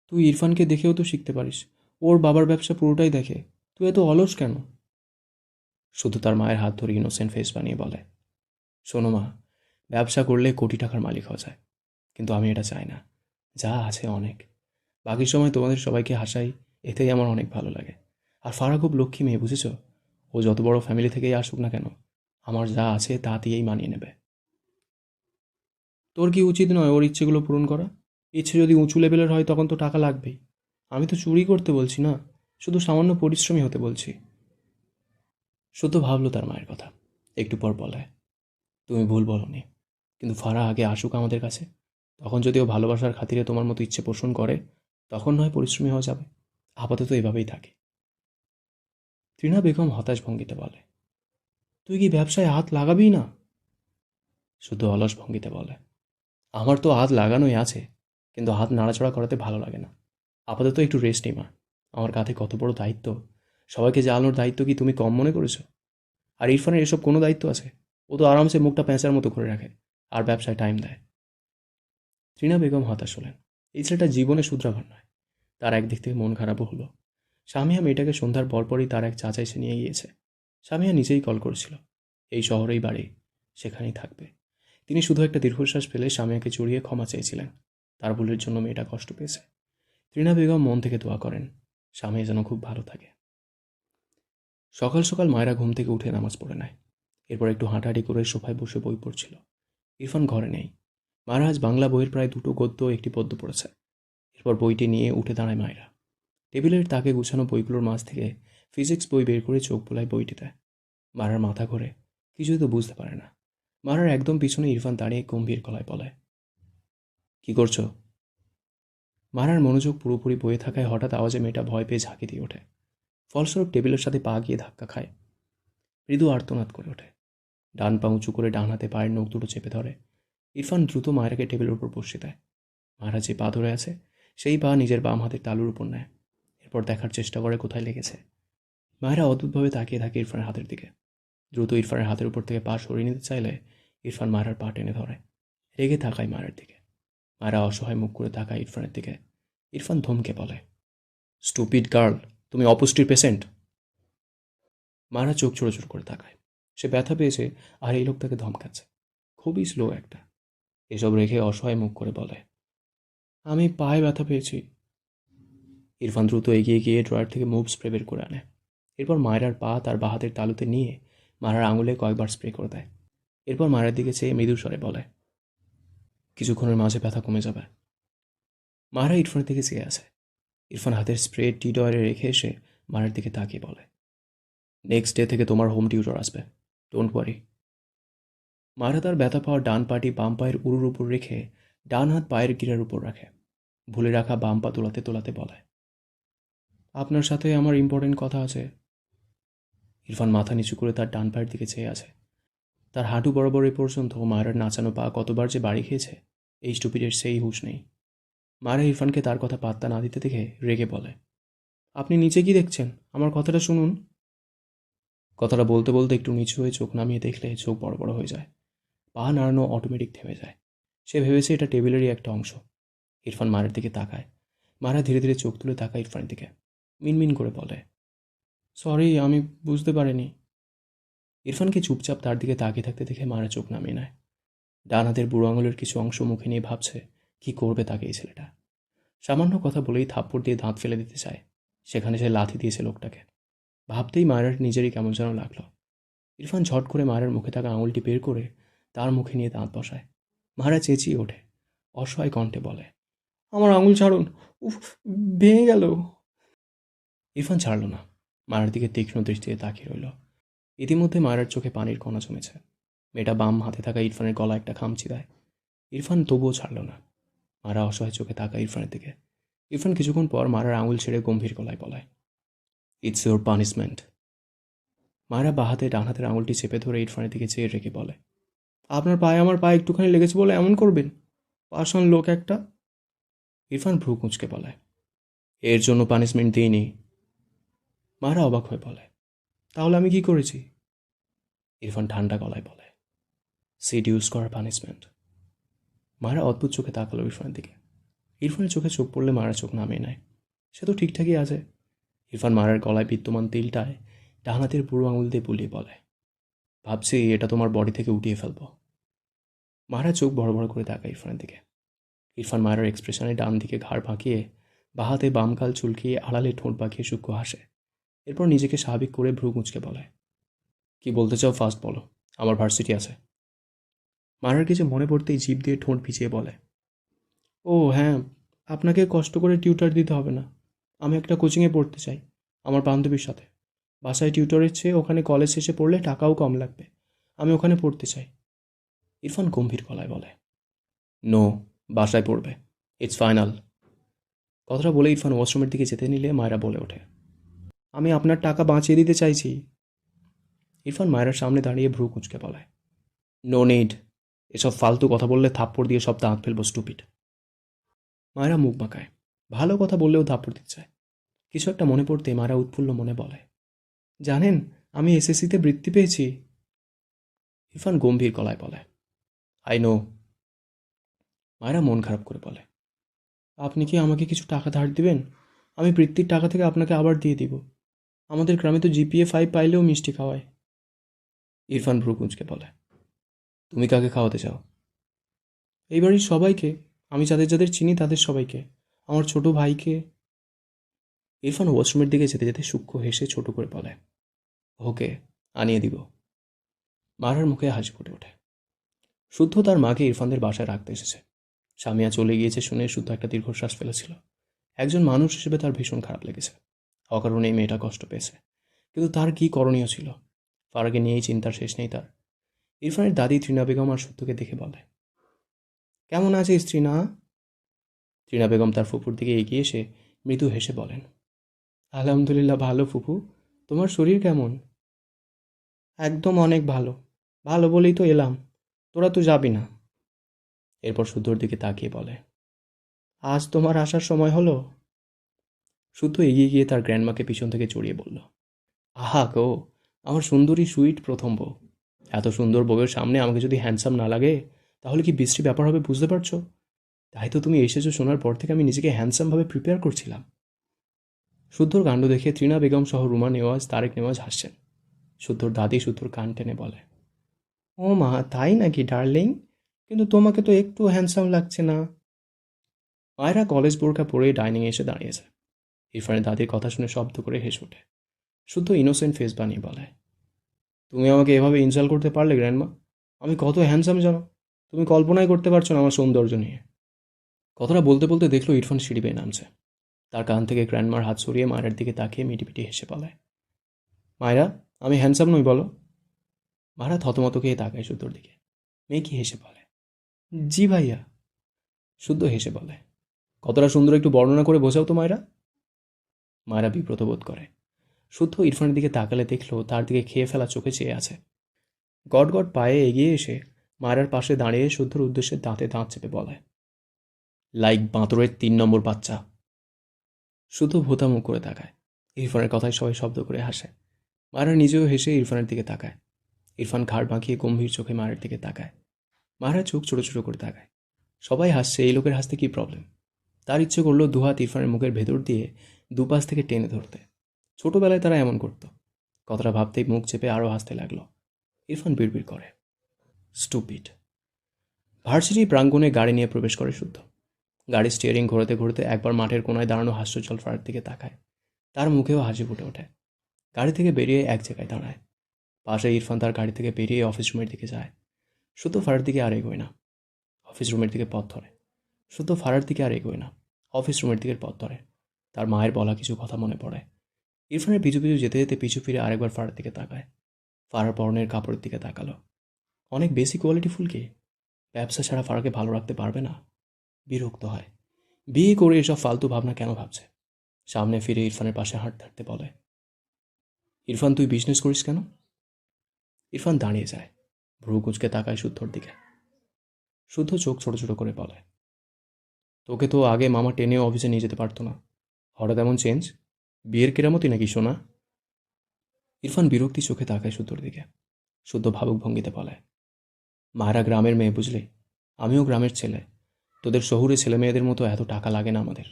তুই ইরফানকে দেখেও তো শিখতে পারিস, ওর বাবার ব্যবসা পুরোটাই দেখে, তুই এত অলস কেন? শুধু তার মায়ের হাত ধরে ইনোসেন্ট ফেস বানিয়ে বলে, শোনো মা, ব্যবসা করলে কোটি টাকার মালিক হওয়া যায়, কিন্তু আমি এটা চাই না। যা আছে অনেক, বাকি সময় তোমাদের সবাইকে হাসাই, এতেই আমার অনেক ভালো লাগে। আর ফারা খুব লক্ষ্মী মেয়ে, বুঝেছ? ও যত বড় ফ্যামিলি থেকেই আসুক না কেন, আমার যা আছে তা দিয়েই মানিয়ে নেবে। তোর কি উচিত নয় ওর ইচ্ছেগুলো পূরণ করা? ইচ্ছে যদি উঁচু লেভেলের হয় তখন তো টাকা লাগবেই। আমি তো চুরি করতে বলছি না, শুধু সামান্য পরিশ্রমী হতে বলছি। শুধু ভাবলো তার মায়ের কথা, একটু পর বলে, তুমি ভুল বলনি, কিন্তু ফারা আগে আসুক আমাদের কাছে, তখন যদি ও ভালোবাসার খাতিরে তোমার মতো ইচ্ছে পোষণ করে, তখন নয় পরিশ্রমী হওয়া যাবে। আপাতত এভাবেই থাকে। ত্রিনা বেগম হতাশ ভঙ্গিতে বলে, তুই কি ব্যবসায় হাত লাগাবি না? শুধু অলস ভঙ্গিতে বলে, আমার তো হাত লাগানোই আছে, কিন্তু হাত নাড়াচড়া করাতে ভালো লাগে না। আপাতত একটু রেস্ট নিই মা, আমার কাঁধে কত বড় দায়িত্ব, সবাইকে জ্বালানোর দায়িত্ব কি তুমি কম মনে করেছো? আর ইরফানের এসব কোনো দায়িত্ব আছে? ও তো আরামসে মুখটা প্যাঁচার মতো করে রাখে, আর ব্যবসায় টাইম দেয়। ত্রিনা বেগম হতাশ হলেন, এই ছেলেটা জীবনে শুধরাবার নয়। তার একদিক থেকে মন খারাপও হলো। স্বামীয়া মেয়েটাকে সন্ধ্যার পরপরই তার এক চাচা এসে নিয়ে গিয়েছে। স্বামীয়া নিজেই কল করেছিল, এই শহরেই বাড়ি, সেখানেই থাকবে। তিনি শুধু একটা দীর্ঘশ্বাস ফেলে স্বামীয়াকে জড়িয়ে ক্ষমা চেয়েছিলেন, তার ভুলের জন্য মেয়েটা কষ্ট পেয়েছে। ত্রিনা বেগম মন থেকে দোয়া করেন স্বামী যেন খুব ভালো থাকে। সকাল সকাল মায়েরা ঘুম থেকে উঠে নামাজ পড়ে নেয়, এরপর একটু হাঁটাহাঁটি করে সোফায় বসে বই পড়ছিল। ইরফান ঘরে নেই। মায়েরা আজ বাংলা বইয়ের প্রায় দুটো গদ্য একটি পদ্য পড়েছে। এরপর বইটি নিয়ে উঠে দাঁড়ায় মায়েরা। টেবিলের তাকে গুছানো বইগুলোর মাঝ থেকে ফিজিক্স বই বের করে চোখ বোলায় বইটিতে। মারার মাথা ঘোরে, কিছুই তো বুঝতে পারে না। মারার একদম পিছনে ইরফান দাঁড়িয়ে গম্ভীর গলায় বলে, কি করছো? মারার মনোযোগ পুরোপুরি বয়ে থাকায় হঠাৎ আওয়াজে মেয়েটা ভয় পেয়ে ঝাঁকি দিয়ে ওঠে। ফলস্বরূপ টেবিলের সাথে পা গিয়ে ধাক্কা খায়। মৃদু আর্তনাদ করে ওঠে। ডান পা উঁচু করে ডান হাতে পায়ের নখ দুটো চেপে ধরে। ইরফান দ্রুত মায়েরাকে টেবিলের উপর বসিয়ে দেয়। মায়েরা যে পা ধরে আছে সেই পা নিজের বাম হাতের তালুর উপর নেয়। এরপর দেখার চেষ্টা করে কোথায় লেগেছে। মায়েরা অদ্ভুতভাবে তাকিয়ে থাকে ইরফানের হাতের দিকে। দ্রুত ইরফানের হাতের উপর থেকে পা সরিয়ে নিতে চাইলে ইরফান মায়েরার পা টেনে ধরে। রেগে তাকায় মায়েরার দিকে। মায়েরা অসহায় মুখ করে তাকায় ইরফানের দিকে। ইরফান ধমকে বলে, স্টুপিড গার্ল, তুমি অপুষ্টির পেশেন্ট। মায়েরা চোখ ছোড়ো করে তাকায়। সে ব্যথা পেয়েছে আর এই লোক তাকে ধমকাচ্ছে। খুবই স্লো একটা। এসব রেখে অসহায় মুখ করে বলে, আমি পায়ে ব্যথা পেয়েছি। ইরফান দ্রুত এগিয়ে গিয়ে ড্রয়ার থেকে মুভ স্প্রে বের করে আনে। এরপর মায়রার পা তার বাঁ হাতের তালুতে নিয়ে মারার আঙুলে কয়েকবার স্প্রে করে দেয়। এরপর মায়ের দিকে চেয়ে মৃদু স্বরে বলে, কিছুক্ষণের মাঝে ব্যথা কমে যাবে। মারা ইরফানের দিকে চেয়ে আছে। ইরফান হাতের স্প্রে টি ডয়ারে রেখে এসে মায়ের দিকে তাকিয়ে বলে, নেক্সট ডে থেকে তোমার হোম টিউটর আসবে, ডোন্ট ওয়ারি। মারা তার ব্যথা পাওয়ার ডান পাটি বাম পায়ের উরুর উপর রেখে ডান হাত পায়ের গিরার উপর রাখে। ভুলে রাখা বাম পা তোলাতে তোলাতে বলে, আপনার সাথে আমার ইম্পর্টেন্ট কথা আছে। ইরফান মাথা নিচু করে তার ডান পায়ের দিকে চেয়ে আছে। তার হাঁটু বরাবর এ পর্যন্ত মায়ের নাচানো পা কতবার যে বাড়ি খেয়েছে এই স্টুপিডের সেই হুঁশ নেই। মায়েরা ইরফানকে তার কথা পাত্তা না দিতে দেখে রেগে বলে, আপনি নিচে কি দেখছেন? আমার কথাটা শুনুন। কথাটা বলতে বলতে একটু নিচু হয়ে চোখ নামিয়ে দেখলে চোখ বড় বড় হয়ে যায়। পা নাড়ানো অটোমেটিক থেমে যায়। সে ভেবেছে এটা টেবিলেরই একটা অংশ। ইরফান মায়ের দিকে তাকায়। মারা ধীরে ধীরে চোখ তুলে তাকায় ইরফানের দিকে। মিনমিন করে বলে, সরি, আমি বুঝতে পারিনি। ইরফানকে চুপচাপ তার দিকে তাকিয়ে থাকতে দেখে মারা চোখ নামিয়ে নেয়। ডান হাতের বুড়ো আঙুলের কিছু অংশ মুখে নিয়ে ভাবছে কি করবে তাকে এই ছেলেটা। সামান্য কথা বলেই থাপ্পড় দিয়ে দাঁত ফেলে দিতে চায়। সেখানে সে লাথি দিয়েছে লোকটাকে। ভাবতেই মায়ের নিজেরই কেমন যেন লাগলো। ইরফান ঝট করে মায়ের মুখে থাকা আঙুলটি বের করে তার মুখে নিয়ে দাঁত বসায়। মারা চেঁচিয়ে ওঠে। অসহায় কণ্ঠে বলে, আমার আঙুল ছাড়ুন, উফ, ভেঙে গেল। ইরফান ছাড়ল না। মায়ের দিকে তীক্ষ্ণ দৃষ্টিতে তাকিয়ে রইল। ইতিমধ্যে মায়ের চোখে পানির কণা জমেছে। মেয়েটা বাম হাতে থাকা ইরফানের গলা একটা খামচি দেয়। ইরফান তবুও ছাড়ল না। মারা অসহায় চোখে তাকায় ইরফানের দিকে। ইরফান কিছুক্ষণ পর মারার আঙুল ছেড়ে গম্ভীর গলায় বলায়, ইটস ইউর পানিশমেন্ট। মায়েরা বাঁ হাতে ডান হাতের আঙুলটি চেপে ধরে ইরফানের দিকে চেয়ে রেখে বলে, আপনার পায়ে আমার পায়ে একটুখানি লেগেছে বলে এমন করবেন? পাষাণ লোক একটা। ইরফান ভ্রু কুঁচকে বলে, এর জন্য পানিশমেন্ট দিইনি। মায়েরা অবাক হয়ে বলে, তাহলে আমি কি করেছি? ইরফান ঠান্ডা গলায় বলে, সিড ইউজ করার পানিশমেন্ট। মায়েরা অদ্ভুত চোখে তাকালো ইরফানের দিকে। ইরফানের চোখে চোখ পড়লে মায়েরা চোখ নামিয়ে নেয়। সে তো ঠিকঠাকই আছে। ইরফান মায়ের গলায় বিদ্যমান তিলটায় ডান হাতের বুড়ো আঙুল দিয়ে বুলিয়ে বলে, ভাবছি এটা তোমার বডি থেকে উঠিয়ে ফেলবো। মায়েরা চোখ বড় বড় করে তাকায় ইরফানের দিকে। ইরফান মায়ের এক্সপ্রেশনে ডান দিকে ঘাড় বাঁকিয়ে বা হাতে বাম গাল চুলকিয়ে আড়ালে ঠোঁট বাঁকিয়ে সূক্ষ্ম হাসে। এরপর নিজেকে স্বাভাবিক করে ভ্রু কুঁচকে বলে, কি বলতে চাও ফার্স্ট বলো, আমার ভার্সিটি আছে। মারার কিছু মনে পড়তেই জিভ দিয়ে ঠোঁট ভিজিয়ে বলে, ও হ্যাঁ, আপনাকে কষ্ট করে টিউটার দিতে হবে না। আমি একটা কোচিংয়ে পড়তে চাই আমার বান্ধবীর সাথে। বাসায় টিউটরের চেয়ে ওখানে কলেজ শেষে পড়লে টাকাও কম লাগবে। আমি ওখানে পড়তে চাই। ইরফান গম্ভীর গলায় বলে, নো, বাসায় পড়বে, ইটস ফাইনাল। কথাটা বলে ইরফান ওয়াশরুমের দিকে যেতে নিলে মায়েরা বলে ওঠে, আমি আপনার টাকা বাঁচিয়ে দিতে চাইছি। ইরফান মায়ের সামনে দাঁড়িয়ে ভ্রু কুঁচকে বলে, নো নিড। এসব ফালতু কথা বললে থাপ্পড় দিয়ে সব দাঁত ফেলবো স্টুপিড। মায়েরা মুখ বাঁকায়। ভালো কথা বললেও থাপ্পড় দিতে চায়। কিছু একটা মনে পড়তে মায়েরা উৎফুল্ল মনে বলে, জানেন আমি এসএসসিতে বৃত্তি পেয়েছি। ইরফান গম্ভীর গলায় বলে, আই নো। মায়েরা মন খারাপ করে বলে, আপনি কি আমাকে কিছু টাকা ধার দিবেন? আমি বৃত্তির টাকা থেকে আপনাকে আবার দিয়ে দিব। আমাদের গ্রামে তো জিপিএ 5 পাইলেও মিষ্টি খাওয়ায়। ইরফান ভ্রু কুঁচকে বলে, তুমি কাকে খাওয়াতে চাও? এই বাড়ির সবাইকে। আমি যাদের যাদের চিনি তাদের সবাইকে। আমার ছোট ভাইকে। ইরফান ওয়াশরুমের দিকে যেতে যেতে সূক্ষ্ম হেসে ছোট করে বলে, ওকে, আনিয়ে দিব। মারার মুখে হাসি ফুটে ওঠে। শুদ্ধ তার মাকে ইরফানদের বাসায় রাখতে এসেছে। স্বামীয়া চলে গিয়েছে শুনে শুদ্ধ একটা দীর্ঘশ্বাস ফেলেছিল। একজন মানুষ হিসেবে তার ভীষণ খারাপ লেগেছে। অকারণে এই মেয়েটা কষ্ট পেয়েছে। কিন্তু তার কি করণীয় ছিল? ফারাকে নিয়েই চিন্তার শেষ নেই তার। ইরফানের দাদি তৃণা বেগম আর শুদ্ধকে দেখে বলে, কেমন আছিস তৃণা? তৃণা বেগম তার ফুপুর দিকে এগিয়ে এসে মৃদু হেসে বলেন, আলহামদুলিল্লাহ ভালো ফুপু, তোমার শরীর কেমন? একদম অনেক ভালো, ভালো বলেই তো এলাম, তোরা তো যাবি না। এরপর শুদ্ধর দিকে তাকিয়ে বলে, আজ তোমার আসার সময় হলো? শুদ্ধ এগিয়ে গিয়ে তার গ্র্যান্ডমাকে পিছন থেকে জড়িয়ে বলল, আহা গো, আমার সুন্দরী সুইট প্রথম বউ। এত সুন্দর বউয়ের সামনে আমাকে যদি হ্যান্ডসাম না লাগে তাহলে কি বিশ্রী ব্যাপার হবে, বুঝতে পারছো? তাই তো তুমি এসেছো শোনার পর থেকে আমি নিজেকে হ্যান্ডসামভাবে প্রিপেয়ার করছিলাম। শুদ্ধর কাণ্ড দেখে তৃণা বেগম সহ রুমা নেওয়াজ, তারেক নেওয়াজ হাসছেন। শুদ্ধর দাদি শুদ্ধর কান টেনে বলে, ও মা, তাই নাকি ডার্লিং? কিন্তু তোমাকে তো একটু হ্যান্ডসাম লাগছে না। মায়েরা কলেজ বোরকা পরে ডাইনিংয়ে এসে দাঁড়িয়েছে। ইরফানের দাদির কথা শুনে শব্দ করে হেসে ওঠে। শুদ্ধ ইনোসেন্ট ফেস বানিয়ে বলে, তুমি আমাকে এভাবে ইনসাল্ট করতে পারলে গ্র্যান্ডমা? আমি কত হ্যান্ডসাম জানো? তুমি কল্পনাই করতে পারছো না আমার সৌন্দর্য নিয়ে। কথাটা বলতে বলতে দেখলো ইরফান সিঁড়ি বেয়ে নামছে। তার কান থেকে গ্র্যান্ডমার হাত সরিয়ে মায়ের দিকে তাকিয়ে মিটিমিটি হেসে বলে, মায়েরা, আমি হ্যান্ডসাম নই বলো? মারা থতমত খেয়ে তাকায় শুদ্ধর দিকে। মেয়ে কি হেসে বলে, জি ভাইয়া। শুদ্ধ হেসে বলে, কতটা সুন্দর একটু বর্ণনা করে বোঝাও তো মায়েরা। মায়েরা বিব্রত বোধ করে। শুদ্ধ ইরফানের দিকে তাকালে দেখলো তার দিকে খেয়ে ফেলা চোখে চেয়ে আছে। গট গট পায়ে এগিয়ে এসে মায়েরার পাশে দাঁড়িয়ে শুদ্ধর উদ্দেশ্যে দাঁতে দাঁত চেপে বলে, লাইক বাঁদরের 3 নম্বর বাচ্চা। শুদ্ধ ভোতা মুখ করে তাকায়। ইরফানের কথায় সবাই শব্দ করে হাসে। মায়েরা নিজেও হেসে ইরফানের দিকে তাকায়। ইরফান ঘাড় বাঁকিয়ে গম্ভীর চোখে মায়ের দিকে তাকায়। মায়েরা চোখ ছোট ছোট করে তাকায়। সবাই হাসছে, এই লোকের হাসতে কি প্রবলেম? তার ইচ্ছে করলো দুহাত ইরফানের মুখের ভেতর দিয়ে দুপাশ থেকে টেনে ধরতে। ছোটবেলায় তারা এমন করত। কথাটা ভাবতেই মুখ চেপে আরও হাসতে লাগলো। ইরফান বিড়বিড় করে, স্টুপিড। ভার্সিটি প্রাঙ্গণে গাড়ি নিয়ে প্রবেশ করে শুদ্ধ। গাড়ির স্টিয়ারিং ঘোরাতে ঘোরাতে একবার মাঠের কোনায় দাঁড়ানো হাস্যজল ফারার দিকে তাকায়। তার মুখেও হাসি ফুটে ওঠে। গাড়ি থেকে বেরিয়ে এক জায়গায় দাঁড়ায়। পাশে ইরফান তার গাড়ি থেকে বেরিয়ে অফিস রুমের দিকে যায়। শুদ্ধ ফারার দিকে আর এগোয় না, অফিস রুমের দিকে পথ ধরে। শুদ্ধ ফারার দিকে আর এগোয় না, অফিস রুমের দিকে পথ ধরে। তার মায়ের বলা কিছু কথা মনে পড়ে। ইরফানের পিছু পিছু যেতে যেতে পিছু ফিরে আরেকবার ফারার দিকে তাকায়। ফারার পরনের কাপড়ের দিকে তাকালো। অনেক বেশি কোয়ালিটি ফুল কি? ব্যবসা ছাড়া ফারাকে ভালো রাখতে পারবে না? বিরক্ত হয়। বিয়ে করে এসব ফালতু ভাবনা কেন ভাবছে? সামনে ফিরে ইরফানের পাশে হাঁটতে হাঁটতে বলে, ইরফান তুই বিজনেস করিস কেন? ইরফান দাঁড়িয়ে যায়, ভ্রু কুঁচকে তাকায় শুদ্ধর দিকে। শুদ্ধ চোখ ছোট ছোট করে বলে, তোকে তো আগে মামা টেনেও অফিসে নিয়ে যেতে পারতো না, হঠাৎ এমন চেঞ্জ? বিয়ের কেরামতি নাকি সোনা? ইরফান বিরক্তি চোখে তাকায় শুদ্ধর দিকে। শুদ্ধ ভাবুক ভঙ্গিতে বলে, মায়েরা গ্রামের মেয়ে বুঝলি, আমিও গ্রামের ছেলে, তোদের শহুরে ছেলে মেয়েদের মতো এত টাকা লাগে না আমাদের।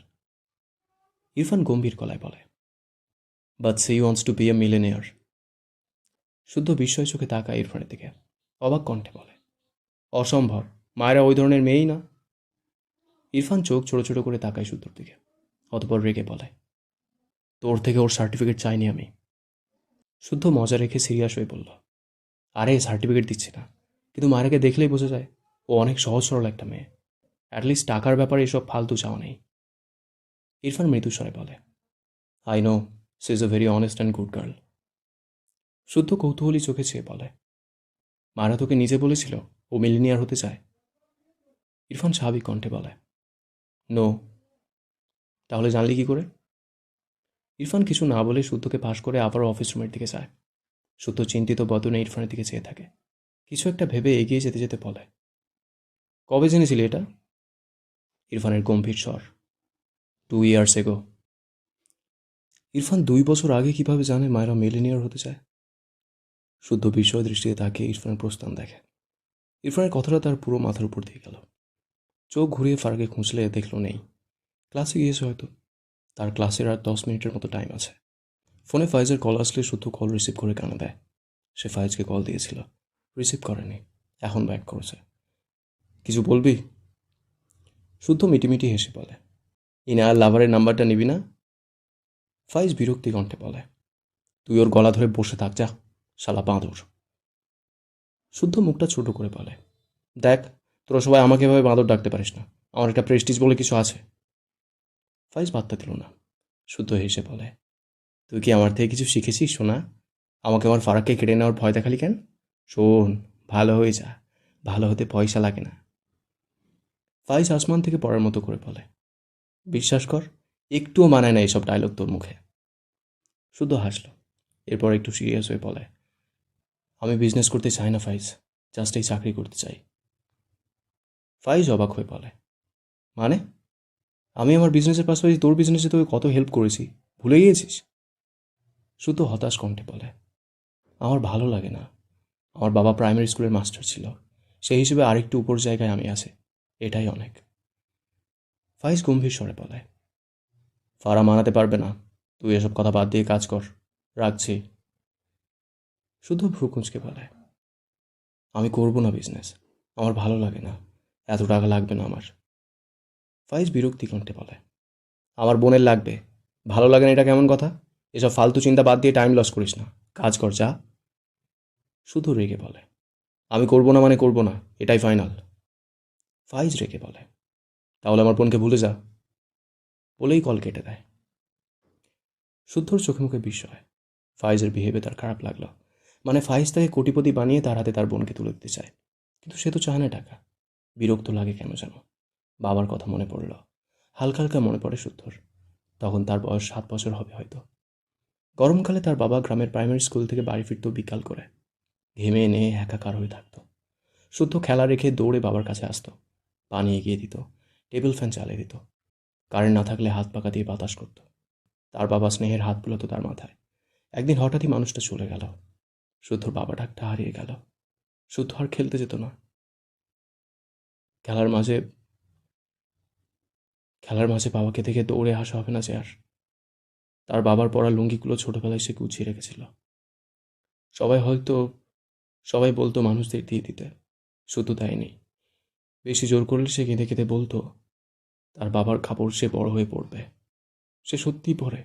ইরফান গম্ভীর গলায় বলে, but she wants to be a millionaire. Shuddha বিস্ময় চোখে তাকায় ইরফানের দিকে, অবাক কণ্ঠে বলে, অসম্ভব, মায়েরা ওই ধরনের মেয়েই না। ইরফান চোখ ছোট ছোট করে তাকায় শুদ্ধর দিকে, অতপর রেগে বলে, তোর থেকে ওর সার্টিফিকেট চাইনি আমি। শুদ্ধ মজা রেখে সিরিয়াস হয়ে বলল, আরে সার্টিফিকেট দিচ্ছি না, কিন্তু মায়েরাকে দেখলেই বোঝা যায় ও অনেক সহজ সরল একটা মেয়ে। অ্যাটলিস্ট টাকার ব্যাপারে এসব ফালতু চাওয়া নেই। ইরফান মৃদুস্বরে বলে, I know, she is a very honest and good girl. Shuddha কৌতূহলী চোখে চেয়ে বলে, মারা তোকে নিজে বলেছিল ও মিলিনিয়ার হতে চায়? ইরফান স্বাভাবিক কণ্ঠে বলে, নো। তাহলে জানলি কি করে? ইরফান কিছু না বলে শুদ্ধকে পাশ করে আবারও অফিস রুমের দিকে যায়। শুদ্ধ চিন্তিত বদনে ইরফানের দিকে চেয়ে থাকে। কিছু একটা ভেবে এগিয়ে যেতে যেতে বলে, কবে জেনেছিলি এটা? ইরফানের গম্ভীর স্বর, 2 ইয়ার্স এগো। ইরফান 2 বছর আগে কিভাবে জানে মায়েরা মিলিনিয়ার হতে চায়? শুদ্ধ বিস্ময় দৃষ্টিতে তাকিয়ে ইরফানের প্রস্থান দেখে। ইরফানের কথাটা তার পুরো মাথার উপর দিয়ে গেল। চোখ ঘুরিয়ে ফারাকে খুঁজলে দেখলো নেই। ক্লাসে গিয়েছে হয়তো। তার ক্লাসের আর 10 মিনিটের মতো টাইম আছে। ফোনে ফাইজের কল আসলে শুদ্ধ কল রিসিভ করে কানে দেয়। সে ফাইজকে কল দিয়েছিল, রিসিভ করেনি, এখন ব্যাক করেছে। কিছু বলবি? শুদ্ধ মিটিমিটি হেসে বলে, ইনার লাভারের নাম্বারটা নিবি না? ফাইজ বিরক্তি কণ্ঠে বলে, তুই ওর গলা ধরে বসে থাক যা, শালা বাঁদর। শুদ্ধ মুখটা ছোট করে বলে, দেখ, তোরা সবাই আমাকে এভাবে বাঁদর ডাকতে পারিস না, আমার একটা প্রেস্টিজ বলে কিছু আছে। ফাইজ পাত্তা দিল না। শুদ্ধ হেসে বলে, তুই কি আমার থেকে কিছু শিখেছিস সোনা? আমাকে আমার ফারাককে কেড়ে নেওয়ার ভয় দেখালি কেন? শোন, ভালো হয়ে যা, ভালো হতে পয়সা লাগে না। ফাইজ আসমান থেকে পড়ার মতো করে বলে, বিশ্বাস কর, একটুও মানায় না এসব ডায়লগ তোর মুখে। শুদ্ধ হাসল। এরপর একটু সিরিয়াস হয়ে বলে, আমি বিজনেস করতে চাই না ফাইজ, জাস্ট এই চাকরি করতে চাই। ফাইজ অবাক হয়ে বলে, মানে? আমি আমার বিজনেসের পাশাপাশি তোর বিজনেসে তোকে কত হেল্প করেছি, ভুলে গিয়েছিস? শুধু হতাশ কণ্ঠে বলে, আমার ভালো লাগে না। আমার বাবা প্রাইমারি স্কুলের মাস্টার ছিল, সেই হিসেবে আরেকটু উপর জায়গায় আমি আছি, এটাই অনেক। ফাইজ গম্ভীর স্বরে বলে, ফারা মানাতে পারবে না, তুই এসব কথা বাদ দিয়ে কাজ কর, রাখছি। শুধু ভ্রু কুঁচকে বলে, আমি করব না বিজনেস, আমার ভালো লাগে না, এত টাকা লাগবে না আমার। ফাইজ বিরক্তি কণ্ঠে বলে, আমার বোনের লাগবে, ভালো লাগে না এটা কেমন কথা? এসব ফালতু চিন্তা বাদ দিয়ে টাইম লস করিস না, কাজ কর যা। শুধু রেগে বলে, আমি করব না মানে করব না, এটাই ফাইনাল। ফাইজ রেগে বলে, তাহলে আমার বোনকে ভুলে যা, বলেই কল কেটে দেয়। শুদ্ধর চোখে মুখে বিস্ময়। ফাইজের বিহেভে তার খারাপ লাগলো। মানে ফাইজ তাকে কোটিপতি বানিয়ে তার হাতে তার বোনকে তুলে দিতে চায়, কিন্তু সে তো চায় না টাকা। বিরক্ত লাগে কেন যেন। বাবার কথা মনে পড়ল, হালকা হালকা মনে পড়ে শুদ্ধর। তখন তার বয়স 7 বছর হবে হয়তো। গরমকালে তার বাবা গ্রামের প্রাইমারি স্কুল থেকে বাড়ি ফিরত বিকাল করে, ঘেমে এনে একাকার হয়ে থাকত। শুদ্ধ খেলা রেখে দৌড়ে বাবার কাছে আসতো, পানি এগিয়ে দিত, টেবিল ফ্যান চালিয়ে দিত, কারেন্ট না থাকলে হাত পাকা দিয়ে বাতাস করত। তার বাবা স্নেহের হাত বুলাতো তার মাথায়। একদিন হঠাৎই মানুষটা চলে গেল, শুদ্ধর বাবা ডাকটা হারিয়ে গেল। শুদ্ধ আর খেলতে যেত না। খেলার মাঝে খেলার মাঝে বাবাকে দেখে দৌড়ে আসা হবে না যে আর। তার বাবার পরা লুঙ্গিগুলো ছোটবেলায় সে গুছিয়ে রেখেছিল। সবাই হয়তো সবাই বলতো মানুষদের দিয়ে দিতে, শুধু দেয়নি। বেশি জোর করলে সে কেঁদে কেঁদে বলতো তার বাবার কাপড় সে বড় হয়ে পড়বে। সে সত্যিই পরে।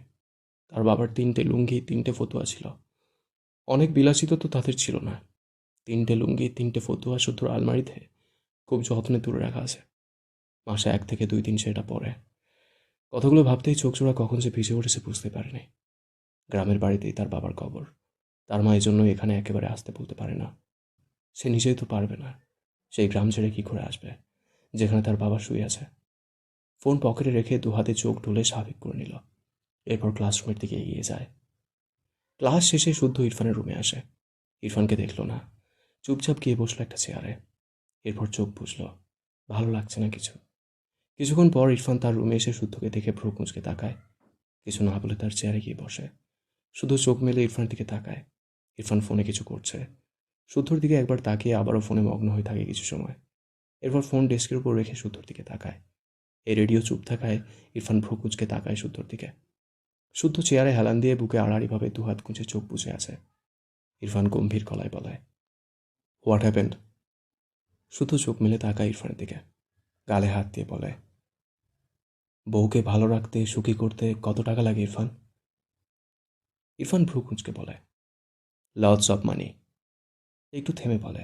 তার বাবার 3টে লুঙ্গি, 3টে ফতুয়া ছিল। অনেক বিলাসিতা তো তাদের ছিল না। 3টে লুঙ্গি, 3টে ফতুয়া শুদ্ধর আলমারিতে খুব যত্নে তুলে রাখা আছে। মাসে 1 থেকে 2 দিন সেটা পরে। কথাগুলো ভাবতেই চোখজোড়া কখন যে ভিজে উঠেছে বুঝতে পারেনি। গ্রামের বাড়িতেই তার বাবার কবর। তার মা এই জন্য এখানে একেবারে আসতে বলতে পারে না। সে নিজেই তো পারবে না। সেই গ্রাম ছেড়ে কী করে আসবে, যেখানে তার বাবা শুয়ে আছে। ফোন পকেটে রেখে 2 হাতে চোখ ঢুলে স্বাভাবিক করে নিল। এরপর ক্লাসরুমের দিকে এগিয়ে যায়। ক্লাস শেষে শুদ্ধ ইরফানের রুমে আসে। ইরফানকে দেখল না, চুপচাপ গিয়ে বসলো একটা চেয়ারে। এরপর চোখ বুঝল, ভালো লাগছে না কিছু। কিছুক্ষণ পর ইরফান তার রুমে এসে শুদ্ধকে দেখে ভ্রু কুঁচকে তাকায়। কিছু না বলে তার চেয়ারে গিয়ে বসে। শুধু চোখ মেলে ইরফানের দিকে তাকায়। ইরফান ফোনে কিছু করছে। শুদ্ধর দিকে একবার তাকিয়ে আবারও ফোনে মগ্ন হয়ে থাকে কিছু সময়। এরপর ফোন ডেস্কের উপর রেখে শুদ্ধর দিকে তাকায়। এই রেডিও চুপ থাকায় ইরফান ভ্রু কুঁচকে তাকায় শুদ্ধর দিকে। শুদ্ধ চেয়ারে হেলান দিয়ে বুকে আড়াআড়িভাবে 2 হাত গুঁজে চোখ বুজে আছে। ইরফান গম্ভীর গলায় বলে, হোয়াট হ্যাপেন্ড? শুদ্ধ চোখ মেলে তাকায় ইরফানের দিকে। গালে হাত দিয়ে বলে, বউকে ভালো রাখতে, সুখী করতে কত টাকা লাগে ইরফান? ইরফান ভ্রু কুঁচকে বলে, লটস অফ মানি। একটু থেমে বলে,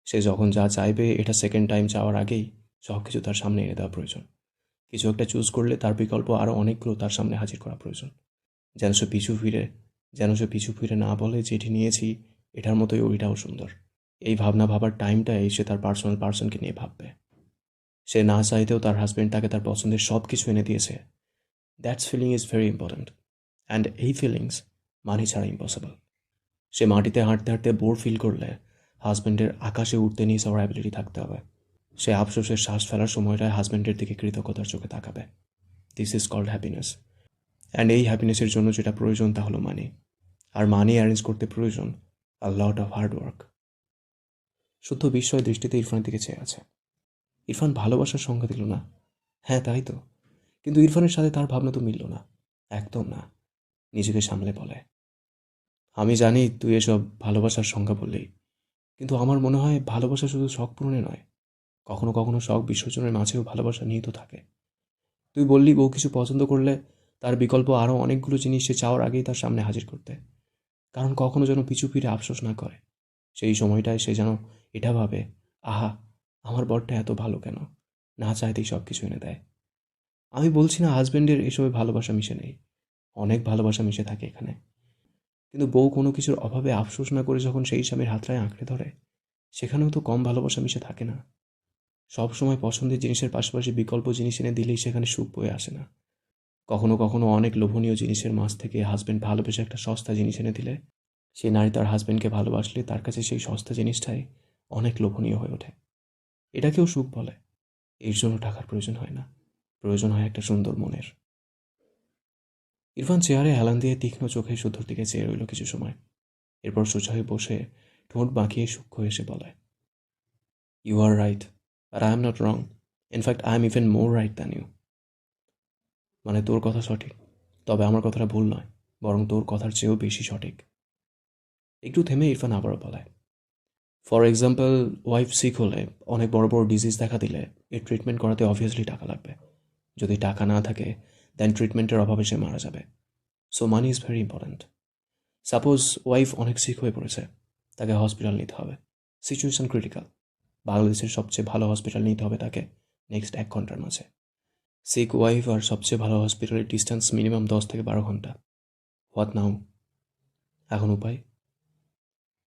সে যখন যা চাইবে এটা সেকেন্ড টাইম চাওয়ার আগেই সব কিছু তার সামনে এনে দেওয়া প্রয়োজন। কিছু একটা চুজ করলে তার বিকল্প আরও অনেকগুলো তার সামনে হাজির করা প্রয়োজন। যেন সে পিছু ফিরে না বলে যে এটি নিয়েছি, এটার মতোই ওইটাও সুন্দর। এই ভাবনা ভাবার টাইমটাই সে তার পার্সোনাল পার্সনকে নিয়ে ভাববে। সে না চাইতেও তার হাজব্যান্ড তাকে তার পছন্দের সব কিছু এনে দিয়েছে। That's feeling is very important, and এই ফিলিংস মানি ছাড়া ইম্পসিবল। সে মাটিতে হাঁটতে হাঁটতে বোর ফিল করলে হাজব্যান্ডের আকাশে উঠতে নিয়ে যাওয়ার অ্যাবিলিটি থাকতে হবে। সে আফসোসের শ্বাস ফেলার সময়টায় হাজব্যান্ডের দিকে কৃতজ্ঞতার চোখে তাকাবে। This is called happiness. And এই হ্যাপিনেসের জন্য যেটা প্রয়োজন তা হলো মানি। আর মানি অ্যারেঞ্জ করতে প্রয়োজন আ লট অফ হার্ড ওয়ার্ক। শুদ্ধ বিস্ময় দৃষ্টিতে ইরফানের দিকে চেয়ে আছে। ইরফান ভালোবাসার সংজ্ঞা দিল না। হ্যাঁ তাই তো, কিন্তু ইরফানের সাথে তার ভাবনা তো মিলল না, একদম না। নিজেকে সামলে বলে, আমি জানি তুই এসব ভালোবাসার সংজ্ঞা বললেই, কিন্তু আমার মনে হয় ভালোবাসা শুধু শখ পূরণে নয়, কখনো কখনো শখ বিসর্জনের মাঝেও ভালোবাসা নিহিত থাকে। তুই বললি বউ কিছু পছন্দ করলে তার বিকল্প আরও অনেকগুলো জিনিস সে চাওয়ার আগেই তার সামনে হাজির করতে, কারণ কখনো যেন পিছু ফিরে আফসোস না করে। সেই সময়টায় সে যেন এটা ভাবে, আহা, আমার বরটা এত ভালো কেন, না চাইতেই সব কিছু এনে দেয়। আমি বলছি না হাজব্যান্ডের এসবে ভালোবাসা মিশে নেই, অনেক ভালোবাসা মিশে থাকে এখানে। কিন্তু বউ কোনো কিছুর অভাবে আফসোস না করে যখন সেই স্বামীর হাতটায় আঁকড়ে ধরে, সেখানেও তো কম ভালোবাসা মিশে থাকে না। সব সময় পছন্দের জিনিসের পাশাপাশি বিকল্প জিনিস এনে দিলেই সেখানে সুখ বয়ে আসে না। কখনো কখনো অনেক লোভনীয় জিনিসের মাঝ থেকে হাজব্যান্ড ভালোবেসে একটা সস্তা জিনিস এনে দিলে সে নারী তার হাজব্যান্ডকে ভালোবাসলে তার কাছে সেই সস্তা জিনিসটাই অনেক লোভনীয় হয়ে ওঠে। এটাকেও সুখ বলে। এর জন্য টাকার প্রয়োজন হয় না, প্রয়োজন হয় একটা সুন্দর মনের। ইরফান চেয়ারে হেলান দিয়ে তীক্ষ্ণ চোখে শুদ্ধর দিকে চেয়ে রইল কিছু সময়। এরপর সোজা হয়ে বসে ঠোঁট বাঁকিয়ে সূক্ষ্ম হেসে বলে, ইউ আর রাইট, আর I am not wrong. In fact I am even more right than you. মানে তোর কথা সঠিক, তবে আমার কথাটা ভুল নয়, বরং তোর কথার চেয়েও বেশি সঠিক। একটু থেমে ইরফান আবারও বলে, ফর এক্সাম্পল, ওয়াইফ সিক হলে, অনেক বড় বড় ডিজিজ দেখা দিলে এর ট্রিটমেন্ট করাতে অবভিয়াসলি টাকা লাগবে। যদি টাকা না থাকে দেন ট্রিটমেন্টের অভাবে সে মারা যাবে। So money is very important. Suppose wife অনেক সিক হয়ে পড়েছে, তাকে হসপিটাল নিতে হবে, সিচুয়েশন ক্রিটিক্যাল। বাংলাদেশের সবচেয়ে ভালো হসপিটাল নিতে হবে তাকে নেক্সট 1 ঘন্টার মাঝে। সিক ওয়াইফ আর সবচেয়ে ভালো হসপিটালের ডিস্টেন্স মিনিমাম 10 থেকে 12 ঘন্টা। হোয়াট নাও? এখন উপায়?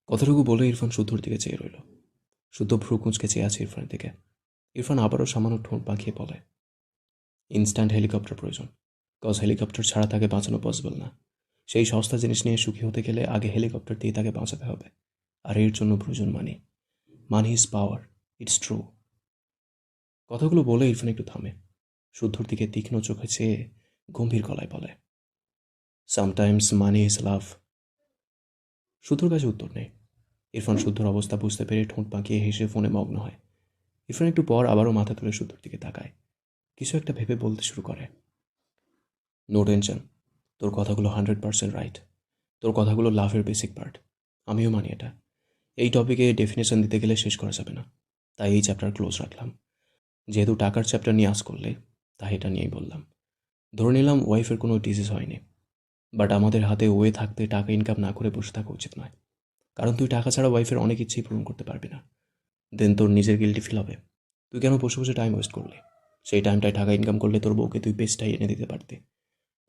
কথাটুকু বলে ইরফান শুদ্ধর দিকে চেয়ে রইল। শুদ্ধ ভ্রু কুঁচকে চেয়ে আছে ইরফানের দিকে। ইরফান আবারও সামান্য ঠোঁট বাঁকিয়ে বলে, ইনস্ট্যান্ট হেলিকপ্টার প্রয়োজন। কজ হেলিকপ্টার ছাড়া তাকে বাঁচানো পসিবল না। সেই সস্তা জিনিস নিয়ে সুখী হতে গেলে আগে হেলিকপ্টার দিয়ে তাকে বাঁচাতে হবে। আর এর জন্য প্রয়োজন money. Money is power, it's true. কথাগুলো বলে ইরফান একটু থামে। শুদ্ধর দিকে তীক্ষ্ণ চোখে চেয়ে গম্ভীর গলায় বলে, সামটাইমস মানি ইজ লাভ। শুদ্ধর কাছে উত্তর নেই। ইরফান শুদ্ধর অবস্থা বুঝতে পেরে ঠোঁট বাঁকিয়ে হেসে ফোনে মগ্ন হয়। ইরফান একটু পর আবারও মাথা তুলে শুদ্ধর দিকে তাকায়। কিছু একটা ভেবে বলতে শুরু করে, নো টেনশন, তোর কথাগুলো 100% রাইট। তোর কথাগুলো লাভের বেসিক পার্ট। আমিও মানি এটা। এই টপিকে ডেফিনেশন দিতে গেলে শেষ করা যাবে না, তাই এই চ্যাপ্টার ক্লোজ রাখলাম। যেহেতু টাকার চ্যাপ্টার নিয়ে আজ করলে, তাই এটা নিয়েই বললাম। ধরে নিলাম ওয়াইফের কোনো ডিজিজ হয়নি, বাট আমাদের হাতে ওয়ে থাকতে টাকা ইনকাম না করে বসে থাকা উচিত নয়। কারণ তুই টাকা ছাড়া ওয়াইফের অনেক ইচ্ছেই পূরণ করতে পারবি না। দেন তোর নিজের গিল্টি ফিল হবে। তুই কেন বসে বসে টাইম ওয়েস্ট করলি? সেই টাইমটায় টাকা ইনকাম করলে তোর বউকে তুই বেস্টটাই এনে দিতে পারতি।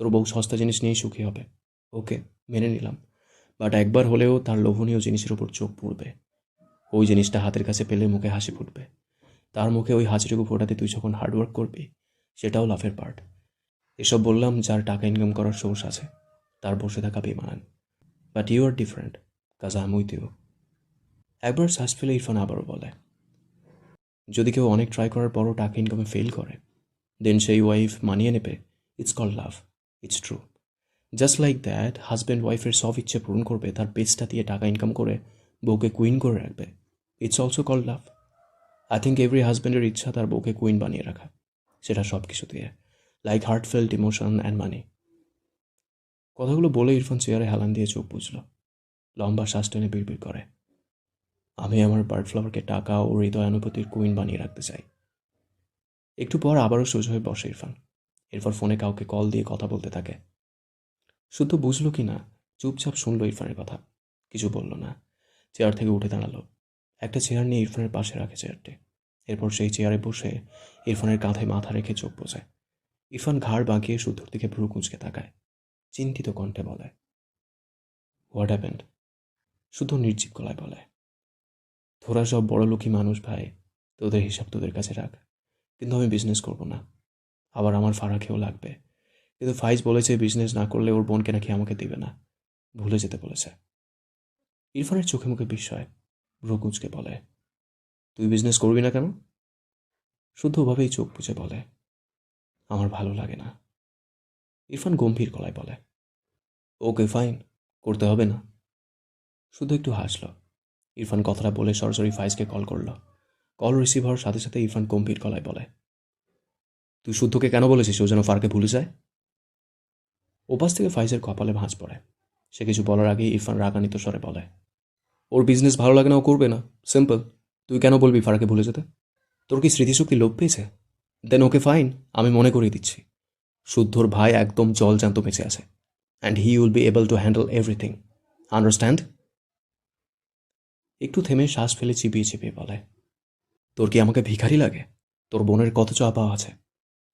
তোর বউ সস্তা জিনিস নিয়েই সুখী হবে। ওকে, মেনে নিলাম। বাট একবার হলেও তার লোভনীয় জিনিসের উপর চোখ পড়বে। ওই জিনিসটা হাতের কাছে পেলে মুখে হাসি ফুটবে। তার মুখে ওই হাসিটুকু ফোটাতে তুই যখন হার্ডওয়ার্ক করবি, সেটাও লাভের পার্ট। এসব বললাম যার টাকা ইনকাম করার সোর্স আছে, তার বসে থাকা বেমানান। বাট ইউ আর ডিফারেন্ট, কাজ আই এম উইথ ইউ। একবার শ্বাস ফেলে ইরফান আবারও বলে, যদি কেউ অনেক ট্রাই করার পরও টাকা ইনকামে ফেল করে, দেন সেই ওয়াইফ মানিয়ে নেবে, it's called love. It's true. Just like that, husband ওয়াইফের সব ইচ্ছে পূরণ করবে, তার বেস্টটা দিয়ে টাকা ইনকাম করে বউকে কুইন করে রাখবে, it's also called love. I think every হাজব্যান্ডের ইচ্ছা তার বউকে কুইন বানিয়ে রাখা, সেটা সব কিছু দিয়ে, like heartfelt emotion and money. কথাগুলো বলে ইরফান চেয়ারে হেলান দিয়ে চোখ বুঝল। লম্বা শ্বাস টেনে বিড়বিড় করে, আমি আমার বার্ড ফ্লাওয়ারকে টাকা ও হৃদয়ানুভূতির কুইন বানিয়ে রাখতে চাই। একটু পর আবারও সোজা হয়ে বসে ইরফান। এরপর ফোনে কাউকে কল দিয়ে কথা বলতে থাকে। শুদ্ধ বুঝলো কি না, চুপচাপ শুনল ইরফানের কথা, কিছু বলল না। চেয়ার থেকে উঠে দাঁড়ালো। একটা চেয়ার নিয়ে ইরফানের পাশে রাখে চেয়ারটি। এরপর সেই চেয়ারে বসে ইরফানের কাঁধে মাথা রেখে চোখ বোঝায়। ইরফান ঘাড় বাঁকিয়ে শুদ্ধর দিকে ভ্রু কুঁচকে তাকায়। চিন্তিত কণ্ঠে বলে, হোয়াট হ্যাপেন্ড? শুদ্ধ নির্জীব গলায় বলে, তোরা সব বড়লোকী মানুষ ভাই, তোদের হিসাব তোদের কাছে রাখ। কিন্তু আমি বিজনেস করব না। আবার আমার ফারাকেও লাগবে। কিন্তু ফাইজ বলেছে বিজনেস না করলে ওর বোনকে নাকি আমাকে দিবে না, ভুলে যেতে বলেছে। ইরফানের চোখে মুখে বিস্ময়। ভ্রু কুঁচকে বলে, তুই বিজনেস করবি না কেন? শুদ্ধভাবেই চোখ বুঝে বলে, আমার ভালো লাগে না। ইরফান গম্ভীর গলায় বলে, ওকে ফাইন, করতে হবে না। শুধু একটু হাসল। ইরফান কথাটা বলে সরাসরি ফাইজকে কল করল। কল রিসিভ হওয়ার সাথে সাথে ইরফান গম্ভীর গলায় বলে, তুই শুদ্ধকে কেন বলেছিস ও যেন ফারকে ভুলে যায়? ওপাশ থেকে ফাইজের কপালে ভাঁজ পড়ে। সে কিছু বলার আগেই ইরফান রাগান্বিত স্বরে বলে, ওর বিজনেস ভালো লাগে না, ও করবে না, সিম্পল। তুই কেন বলবি ফারাকে ভুলে যেতে? তোর কি স্মৃতিশক্তি লোপ পেয়েছে? দেন ওকে ফাইন, আমি মনে করিয়ে দিচ্ছি, শুদ্ধর ভাই একদম জল জ্যান্ত বেঁচে আছে, and he will be able to handle everything, understand? একটু থেমে শ্বাস ফেলে চিপিয়ে চিপিয়ে বলে, তোর কি আমাকে ভিখারি লাগে? তোর বোনের কত চাওয়া পাওয়া আছে।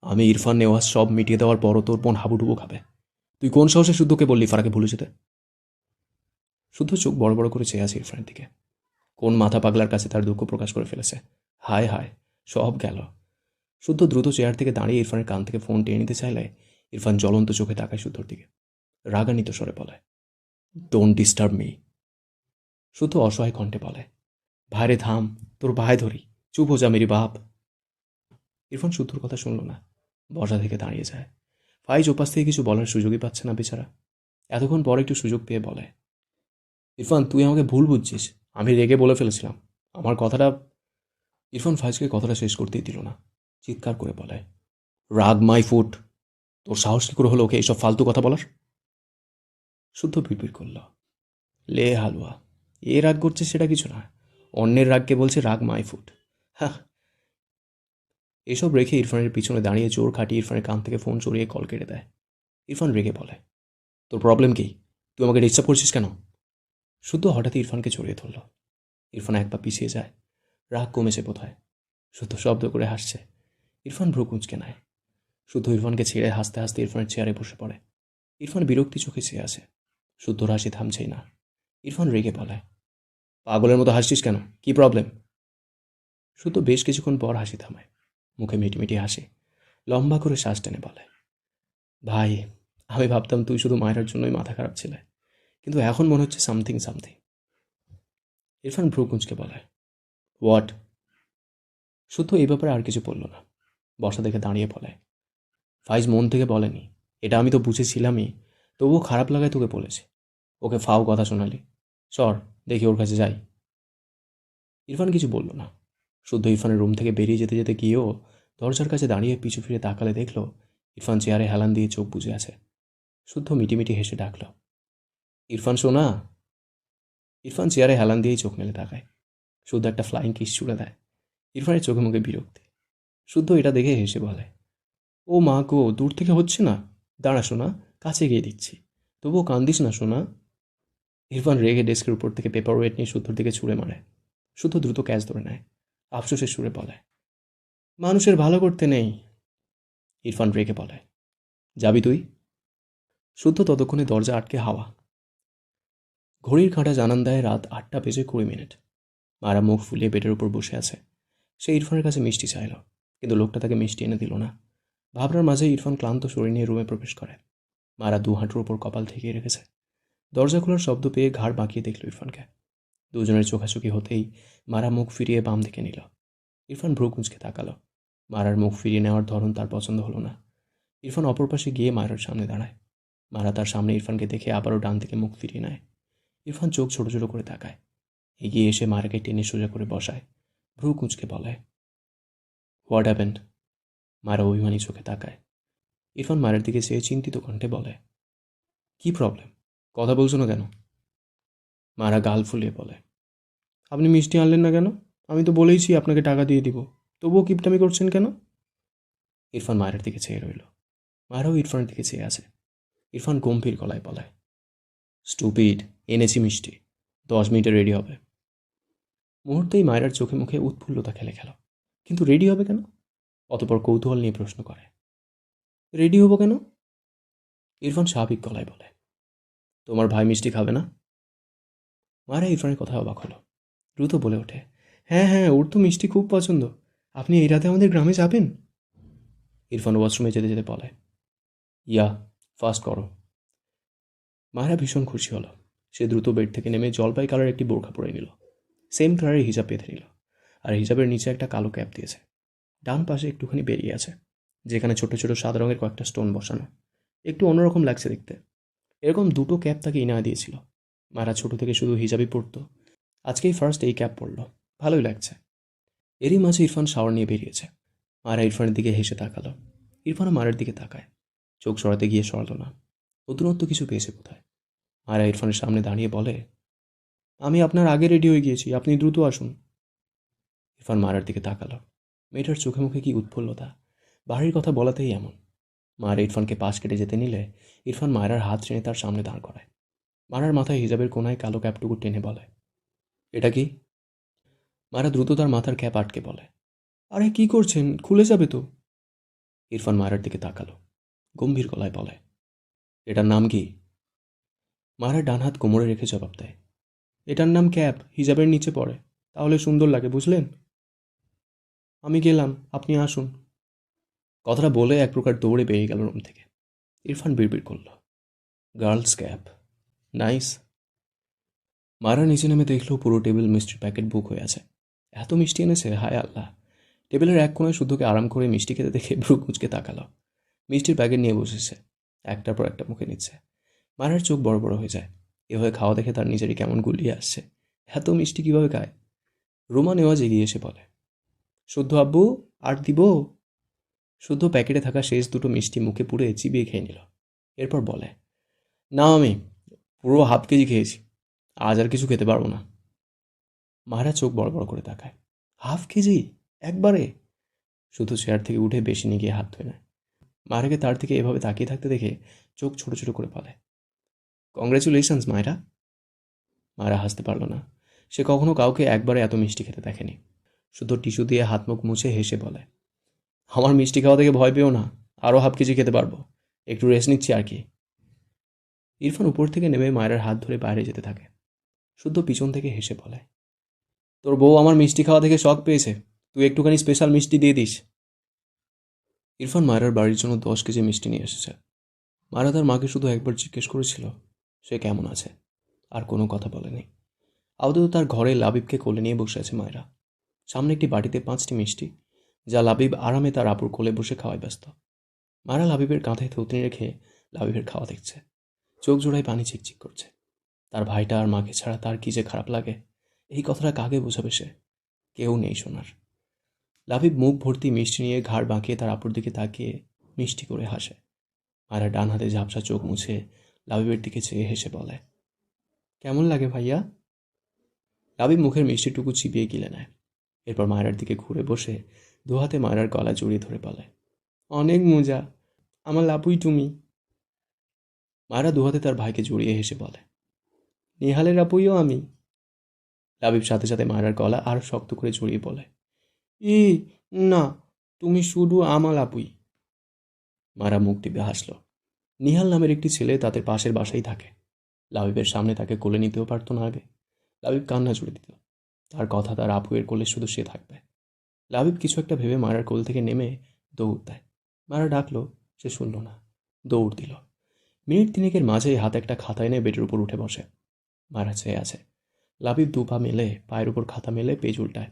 আমি ইরফান নেওয়াজ সব মিটিয়ে দেওয়ার পরও তোর বোন হাবুডুবু খাবে। তুই কোন সাহসে শুদ্ধকে বললি ফারাকে ভুলে যেতে? শুদ্ধ চোখ বড় বড় করে চেয়ে আছে ইরফানের দিকে। কোন মাথা পাগলার কাছে তার দুঃখ প্রকাশ করে ফেলেছে। হায় হায়, সব গেল। শুদ্ধ দ্রুত চেয়ার থেকে দাঁড়িয়ে ইরফানের কান থেকে ফোন টেনে নিতে চাইলে ইরফান জ্বলন্ত চোখে তাকায় শুদ্ধর দিকে। রাগান্বিত স্বরে বলে, ডোন্ট ডিস্টার্ব মি। শুদ্ধ অসহায় কণ্ঠে বলে, ভাইরে থাম, তোর ভাই ধরি, চুপ হো যা মেরি বাপ। ইরফান শুদ্ধর কথা শুনল না, বসা থেকে দাঁড়িয়ে যায়। ফাইজ ওপাশ থেকে কিছু বলার সুযোগই পাচ্ছে না বেচারা। এতক্ষণ পর একটু সুযোগ পেয়ে বলে, ইরফান তুই আমাকে ভুল বুঝছিস, আমি রেগে বলে ফেলেছিলাম আমার কথাটা। ইরফান ফাইজকে কথাটা শেষ করতেই দিল না, চিৎকার করে বলে, রাগ মাই ফুট, তোর সাহস কি করে হলো ওকে এইসব ফালতু কথা বলার? শুদ্ধ বিড়বিড় করল, লে হালুয়া, এ রাগ করছে সেটা কিছু না, অন্যের রাগকে বলছে রাগ মাই ফুট। হ্যাঁ। এসব রেখে ইরফানের পিছনে দাঁড়িয়ে জোর খাটিয়ে ইরফানের কান থেকে ফোন চড়িয়ে কল কেটে দেয়। ইরফান রেগে বলে, তোর প্রবলেম কি? তুই আমাকে ডিস্টার্ব করছিস কেন? শুদ্ধ হঠাৎই ইরফানকে জড়িয়ে ধরল। ইরফান এক পা পিছিয়ে যায়, রাগ কমেছে বোধহয়। শুদ্ধ শব্দ করে হাসছে। ইরফান ভ্রু কুঁচকে নেয়। শুদ্ধ ইরফানকে ছেড়ে হাসতে হাসতে ইরফানের চেয়ারে বসে পড়ে। ইরফান বিরক্তি চোখে চেয়ে আছে। শুদ্ধর হাসি থামছেই না। ইরফান রেগে বলে, পাগলের মতো হাসছিস কেন? কি প্রবলেম? শুদ্ধ বেশ কিছুক্ষণ পর হাসি থামায়, মুখে মিটিমিটি হাসি, লম্বা করে শ্বাস টেনে বলে, ভাই, আমি ভাবতাম তুই শুধু মায়ের জন্যই মাথা খারাপ ছিলে, কিন্তু এখন মনে হচ্ছে সামথিং সামথিং। ইরফান ভ্রু কুঁচকে বলে, হোয়াট? শুদ্ধ এই ব্যাপারে আর কিছু বলল না, বসা দেখে দাঁড়িয়ে বলে, ফাইজ মন থেকে বলেনি, এটা আমি তো বুঝেছিলামই, তবুও খারাপ লাগায় তোকে বলেছে। ওকে ফাও কথা শোনালি, সর দেখি ওর কাছে যাই। ইরফান কিছু বলল না। শুদ্ধ ইরফানের রুম থেকে বেরিয়ে যেতে যেতে গিয়েও দরজার কাছে দাঁড়িয়ে পিছু ফিরে তাকালে দেখল ইরফান চেয়ারে হেলান দিয়ে চোখ বুজে আছে। শুদ্ধ মিটিমিটি হেসে ডাকল, ইরফান শোনা। ইরফান চেয়ারে হেলান দিয়েই চোখ মেলে তাকায়। শুদ্ধ একটা ফ্লাইং কিস ছুড়ে দেয়। ইরফানের চোখে মুখে বিরক্তি। শুদ্ধ এটা দেখে হেসে বলে, ও মা গো, দূর থেকে হচ্ছে না, দাঁড়া শোনা, কাছে গিয়ে দিচ্ছি, তবুও কান্দিস না শোনা। ইরফান রেগে ডেস্কের উপর থেকে পেপার ওয়েট নিয়ে শুদ্ধর দিকে ছুঁড়ে মারে। শুদ্ধ দ্রুত ক্যাচ ধরে নেয়, আফসোসের সুরে বলে, মানুষের ভালো করতে নেই। ইরফান রেগে বলে, যাবি তুই? শুদ্ধ ততক্ষণে দরজা আটকে হাওয়া। ঘড়ির কাঁটা জানান দেয় রাত 8:20। মারা মুখ ফুলিয়ে বেডের উপর বসে আছে। সে ইরফানের কাছে মিষ্টি চাইল, কিন্তু লোকটা তাকে মিষ্টি এনে দিল না। ভাবনার মাঝে ইরফান ক্লান্ত শরীর নিয়ে রুমে প্রবেশ করে। মারা দু হাঁটুর ওপর কপাল ঠেকিয়ে রেখেছে। দরজা খোলার শব্দ পেয়ে ঘাড় বাঁকিয়ে দেখল ইরফানকে। দুজনের চোখাচোখি হতেই মারা মুখ ফিরিয়ে বাম দিকে নিল। ইরফান ভ্রু কুঁচকে তাকালো। মারার মুখ ফিরিয়ে নেওয়ার ধরন তার পছন্দ হলো না। ইরফান অপর পাশে গিয়ে মারার সামনে দাঁড়ায়। মারা তার সামনে ইরফানকে দেখে আবারও ডান দিকে মুখ ফিরিয়ে নেয়। ইরফান চোখ ছোট ছোট করে তাকায়। এগিয়ে এসে মারাকে টেনে সোজা করে বসায়, ভ্রু কুঁচকে বলে, হোয়াট হ্যাপেন্ড? মারা অভিমানী চোখে তাকায়। ইরফান মায়ের দিকে চেয়ে চিন্তিত কণ্ঠে বলে, কি প্রবলেম? কথা বলছো না কেন? মারা গাল ফুলিয়ে বলে, আপনি মিষ্টি আনলেন না কেন? আমি তো বলেইছি আপনাকে টাকা দিয়ে দিব, তবুও কিপটামি করছেন কেন? ইরফান মায়ের দিকে চেয়ে রইল। মারাও ইরফানের দিকে চেয়ে আছে। ইরফান গম্ভীর গলায় বলে, স্টুপিড, এনেছি মিষ্টি, 10 মিনিটে রেডি হবে। মুহূর্তেই মায়ের চোখে মুখে উৎফুল্লতা খেলে গেল। কিন্তু রেডি হবে কেন? অতপর কৌতূহল নিয়ে প্রশ্ন করে, রেডি হবো কেন? ইরফান স্বাভাবিক গলায় বলে, তোমার ভাই মিষ্টি খাবে না? মারা ইরফানের কথা অবাক হলো। দ্রুত বলে ওঠে, হ্যাঁ হ্যাঁ, ওর তো মিষ্টি খুব পছন্দ। আপনি এই রাতে আমাদের গ্রামে যাবেন? ইরফান ওয়াশরুমে যেতে যেতে বলে, ইয়া, ফাস্ট করো। মায়েরা ভীষণ খুশি হলো। সে দ্রুত বেড থেকে নেমে জলপাই কালার একটি বোরখা পরে নিল। সেম কালারের হিজাব বেঁধে নিল। আর হিজাবের নিচে একটা কালো ক্যাপ দিয়েছে। ডান পাশে একটুখানি বেরিয়ে আছে, যেখানে ছোট ছোট সাদা রঙের কয়েকটা স্টোন বসানো। একটু অন্যরকম লাগছে দেখতে। এরকম দুটো ক্যাপ তাকে ইনা দিয়েছিল। মারা ছোট থেকে শুধু হিজাবই পরতো, আজকেই ফার্স্ট এই ক্যাপ পরল। ভালোই লাগছে। এরই মাঝে ইরফান শাওয়ার নিয়ে বেরিয়েছে। মারা ইরফানের দিকে হেসে তাকালো। ইরফানও মারের দিকে তাকায়। চোখ সরাতে গিয়ে সরালো না। নতুনত্ব কিছু পেয়েছে কোথায়। মারা ইরফানের সামনে দাঁড়িয়ে বলে, আমি আপনার আগে রেডি হয়ে গিয়েছি, আপনি দ্রুত আসুন। ইরফান মারার দিকে তাকালো। মেয়েটার চোখে মুখে কি উৎফুল্লতা! বাড়ির কথা বলাতেই এমন। মায়ের ইরফানকে পাশ কেটে যেতে নিলে ইরফান মায়ের হাত টেনে তার সামনে দাঁড় করায়। মারার মাথায় হিজাবের কোনায় কালো ক্যাপটুকু টেনে বলে, এটা কি? মারা দ্রুত তার মাথার ক্যাপ আটকে বলে, আরে কি করছেন, খুলে যাবে তো। ইরফান মায়ের দিকে তাকালো, গম্ভীর গলায় বলে, এটার নাম কি? মারা ডান হাত কোমরে রেখে জবাব দেয়, এটার নাম ক্যাপ, হিজাবের নিচে পড়ে। তাহলে সুন্দর লাগে, বুঝলেন? আমি গেলাম, আপনি আসুন। কথাটা বলে এক প্রকার দৌড়ে বেরিয়ে গেল রুম থেকে। ইরফান বিড়বিড় করল, গার্লস ক্যাপ, নাইস। মারা নিচে নেমে দেখলো পুরো টেবিল মিষ্টির প্যাকেট বুক হয়ে আছে। এত মিষ্টি এনেছে, হায় আল্লাহ! টেবিলের এক কোণায় শুদ্ধকে আরাম করে মিষ্টি খেতে দেখে ভ্রু কুঁচকে তাকালো। মিষ্টির প্যাকেট নিয়ে বসেছে, একটার পর একটা মুখে নিচ্ছে। মারার চোখ বড় বড় হয়ে যায়। এভাবে খাওয়া দেখে তার নিজেরই কেমন গুলিয়ে আসছে। এত মিষ্টি কিভাবে খায়? রোমা নেওয়াজ এগিয়ে এসে বলে, শুদ্ধ আব্বু, আর দিব? শুদ্ধ প্যাকেটে থাকা শেষ দুটো মিষ্টি মুখে পুরে চিবিয়ে খেয়ে নিল। এরপর বলে, না আমি পুরো হাফ কেজি খেয়েছি, আজ আর কিছু খেতে পারবো না। মারা চোখ বড় বড় করে তাকায়, হাফ কেজি একবারে? শুধু চেয়ার থেকে উঠে বেশি নিয়ে গিয়ে হাত ধুয়ে নেয়। মারাকে তার থেকে এভাবে তাকিয়ে থাকতে দেখে চোখ ছোট ছোট করে বলে, কংগ্রেচুলেশনস মায়েরা। মায়েরা হাসতে পারল না। সে কখনো কাউকে একবারে এত মিষ্টি খেতে দেখেনি। শুধু টিস্যু দিয়ে হাত মুখ মুছে হেসে বলে, আমার মিষ্টি খাওয়া থেকে ভয় পেও না, আরও হাফ কেজি খেতে পারবো, একটু রেস্ট নিচ্ছি আর কি। ইরফান উপর থেকে নেমে মায়ের হাত ধরে বাইরে যেতে থাকে। শুদ্ধ পিছন থেকে হেসে বলে, তোর বউ আমার মিষ্টি খাওয়া থেকে শখ পেয়েছে, তুই একটুখানি স্পেশাল মিষ্টি দিয়ে দিস। ইরফান মায়ের বাড়ির জন্য 10 কেজি মিষ্টি নিয়ে এসেছে। মারা তার মাকে শুধু একবার জিজ্ঞেস করেছিল সে কেমন আছে, আর কোনো কথা বলেনি। আপাতত তার ঘরে লাবিবকে কোলে নিয়ে বসে আছে মায়েরা। সামনে একটি বাটিতে 5টি মিষ্টি, যা লাবিব আরামে তার আপুর কোলে বসে খাওয়ায় ব্যস্ত। মারা লাবিবের কাঁধে থুতনি রেখে লাবিবের খাওয়া দেখছে। চোখ জোড়ায় পানি চিকচিক করছে। তার ভাইটা আর মাকে ছাড়া তার কি যে খারাপ লাগে, এই কথাটা কাকে বোঝাবে সে? কেউ নেই শোনার। লাবিব মুখ ভর্তি মিষ্টি নিয়ে ঘাড় বাঁকিয়ে তার আপুর দিকে তাকিয়ে মিষ্টি করে হাসে। মায়েরা ডান হাতে ঝাপসা চোখ মুছে লাবিবের দিকে চেয়ে হেসে বলে, কেমন লাগে ভাইয়া? লাবিব মুখের মিষ্টিটুকু চিবিয়ে গিলে নেয়। এরপর মায়েরার দিকে ঘুরে বসে দু হাতে মায়েরার গলা জড়িয়ে ধরে বলে, অনেক মজা, আমার লাপুই তুমি। মায়েরা দু হাতে তার ভাইকে জড়িয়ে হেসে বলে, নেহালের আপুইও আমি। লাবিব সাথে সাথে মায়েরার গলা আরও শক্ত করে জড়িয়ে বলে, ই না, তুমি শুধু আমার আপুই। মায়েরা মুখ টিপে হাসল। নিহাল নামের একটি ছেলে তাদের পাশের বাসায় থাকে। লাবিবের সামনে তাকে কোলে নিতেও পারত না আগে। লাবিব কান্না জুড়ে দিত, তার কথা তার আপুয়ের কোলে শুধু সে থাকবে। লাবিব কিছু একটা ভেবে মায়ের কোল থেকে নেমে দৌড় দেয়। মারা ডাকলো, সে শুনল না, দৌড় দিল। মিনিট তিনেকের মাঝেই হাতে একটা খাতা এনে বেডের উপর উঠে বসে। মায়েরা চেয়ে আছে। লাবিব দু পা মেলে পায়ের উপর খাতা মেলে পেজ উল্টায়।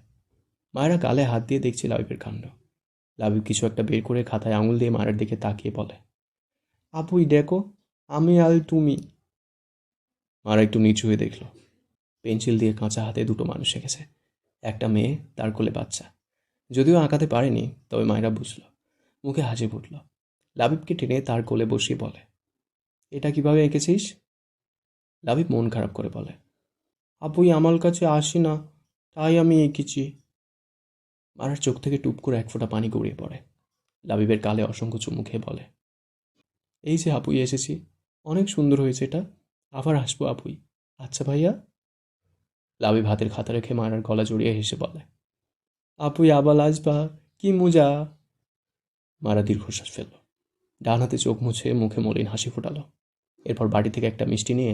মায়েরা গালে হাত দিয়ে দেখছে লাবিবের কাণ্ড। লাবিব কিছু একটা বের করে খাতায় আঙুল দিয়ে মায়ের দিকে তাকিয়ে বলে, আপুই দেখো, আমি আর তুমি। মারা একটু নিচু হয়ে দেখল। পেন্সিল দিয়ে কাঁচা হাতে দুটো মানুষ এঁকেছে, একটা মেয়ে, তার কোলে বাচ্চা। যদিও আঁকাতে পারেনি, তবে মায়েরা বুঝল। মুখে হাসি ফুটল। লাবিবকে টেনে তার কোলে বসিয়ে বলে, এটা কিভাবে এঁকেছিস? লাবিব মন খারাপ করে বলে, আপুই আমার কাছে আসি না, তাই আমি এঁকেছি। মারার চোখ থেকে টুপ করে এক ফোঁটা পানি গড়িয়ে পড়ে। লাবিবের গালে অসংখ্য চুমু খেয়ে বলে, এই যে আপুই এসেছি, অনেক সুন্দর হয়েছে এটা, আবার আসবো আপুই। আচ্ছা ভাইয়া। লাবিব হাতের খাতা রেখে মারার গলা জড়িয়ে হেসে বলে, আপুই আবার আসবা, কি মজা। মারা দীর্ঘশ্বাস ফেলল। ডান হাতে চোখ মুছে মুখে মলিন হাসি ফোটালো। এরপর বাড়ি থেকে একটা মিষ্টি নিয়ে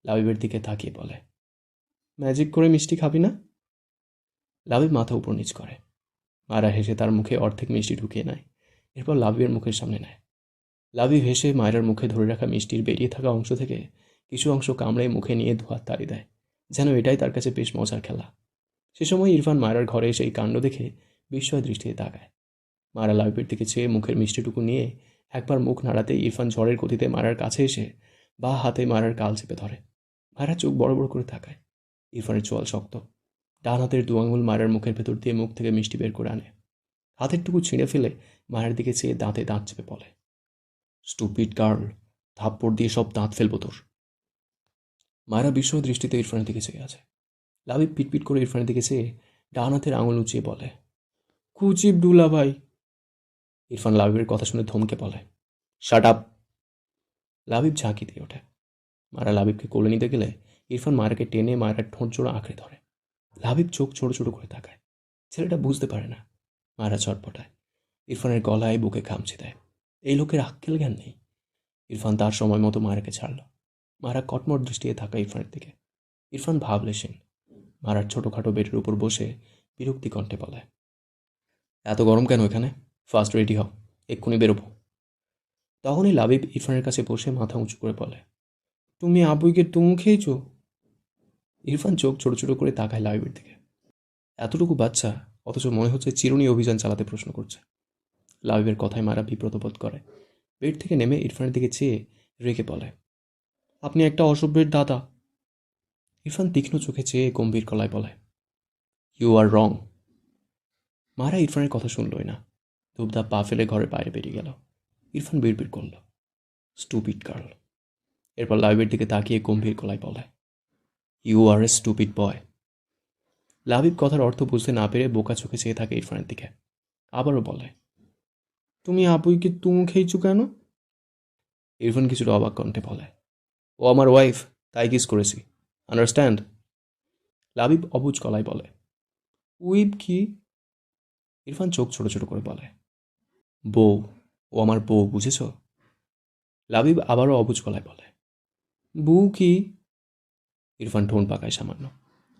লাবিবের দিকে তাকিয়ে বলে, ম্যাজিক করে মিষ্টি খাবি না? লাবিব মাথা উপর নিচ করে। মারা হেসে তার মুখে অর্ধেক মিষ্টি ঢুকিয়ে নেয়। এরপর লাবিবের মুখের সামনে নেয়। লাবিব হেসে মায়ের মুখে ধরে রাখা মিষ্টির বেরিয়ে থাকা অংশ থেকে কিছু অংশ কামড়ে মুখে নিয়ে ধোয়ার তাড়ি দেয়, যেন এটাই তার কাছে বেশ মজার খেলা। সে সময় ইরফান মায়ের ঘরে এসে এই কাণ্ড দেখে বিস্ময় দৃষ্টিতে তাকায়। মারা লাবিবের দিকে চেয়ে মুখের মিষ্টিটুকু নিয়ে একবার মুখ নাড়াতে ইরফান ঝড়ের গতিতে মারার কাছে এসে বা হাতে মারার গাল চেপে ধরে। মায়েরা চোখ বড় বড় করে তাকায়। ইরফানের চোয়াল শক্ত। ডান হাতের দু আঙুল মায়ের মুখের ভেতর দিয়ে মুখ থেকে মিষ্টি বের করে আনে। হাতেরটুকু ছিঁড়ে ফেলে মায়ের দিকে চেয়ে দাঁতে দাঁত চেপে বলে, স্টুপিড গার্ল, থাপ্পড় দিয়ে সব দাঁত ফেলবো তোর। মায়েরা বিস্ময় দৃষ্টিতে ইরফানের দিকে চেয়ে আছে। লাবিব পিটপিট করে ইরফানের দিকে চেয়ে ডান হাতের আঙুল উঁচিয়ে বলে, কুচিপ ডুলা ভাই। ইরফান লাবিবের কথা শুনে ধমকে বলে, শাট আপ। লাবিব ঝাঁকি দিয়ে ওঠে। মারা লাবিবকে কোলে নিতে গেলে ইরফান মায়েরাকে টেনে মায়েরার ঠোঁট জোড়া আঁকড়ে ধরে। লাবিব চোখ ছোট ছোট করে তাকায়। ছেলেটা বুঝতে পারে না। মায়েরা ছটপটায়। ইরফানের গলায় বুকে খামচে দেয়। এই লোকের আক্কেল জ্ঞান নেই। ইরফান তার সময় মতো মায়েরাকে ছাড়ল। মায়েরা কটমট দৃষ্টিতে থাকা ইরফানের দিকে। ইরফান ভাবলেশীন। মারার ছোটোখাটো বেডের উপর বসে বিরক্তি কণ্ঠে বলে, এত গরম কেন এখানে? ফার্স্ট রেডি হও, এক্ষুনি বেরোবো। তখনই লাবিব ইরফানের কাছে বসে মাথা উঁচু করে বলে, তুমি আবুইকে তুমু খেয়েছো? ইরফান চোখ ছোটো ছোটো করে তাকায় লাবিবের দিকে। এতটুকু বাচ্চা, অথচ মনে হচ্ছে চিরুনি অভিযান চালাতে প্রশ্ন করছে। লাবিবের কথায় মারা বিব্রত বোধ করে। বেড থেকে নেমে ইরফানের দিকে চেয়ে রেগে বলে, আপনি একটা অসভ্যের দাদা। ইরফান তীক্ষ্ণ চোখে চেয়ে গম্ভীর গলায় বলে, ইউ আর রং। মারা ইরফানের কথা শুনলই না। ধূপধাপ পা ফেলে ঘরের বাইরে বেরিয়ে গেল। ইরফান বিড়বিড় করল, স্টুপিড গার্ল। এরপর লাবিবের দিকে তাকিয়ে গম্ভীর গলায় বলে, ইউ আর এ স্টুপিড বয়। লাবিব কথার অর্থ বুঝতে না পেরে বোকা চোখে চেয়ে থাকে ইরফানের দিকে। আবারও বলে, তুমি আবুইকে তুমু খেয়েছো কেন? ইরফান কিছুটা অবাক কণ্ঠে বলে, ও আমার ওয়াইফ, তাই কিস করেছি, আন্ডারস্ট্যান্ড? লাবিব অবুঝ গলায় বলে, উইব কি? ইরফান চোখ ছোট ছোট করে বলে, বউ, ও আমার বউ, বুঝেছ? লাবিব আবারও অবুঝ গলায় বলে, বউ কি? ইরফান টোন পাকায় সামান্য,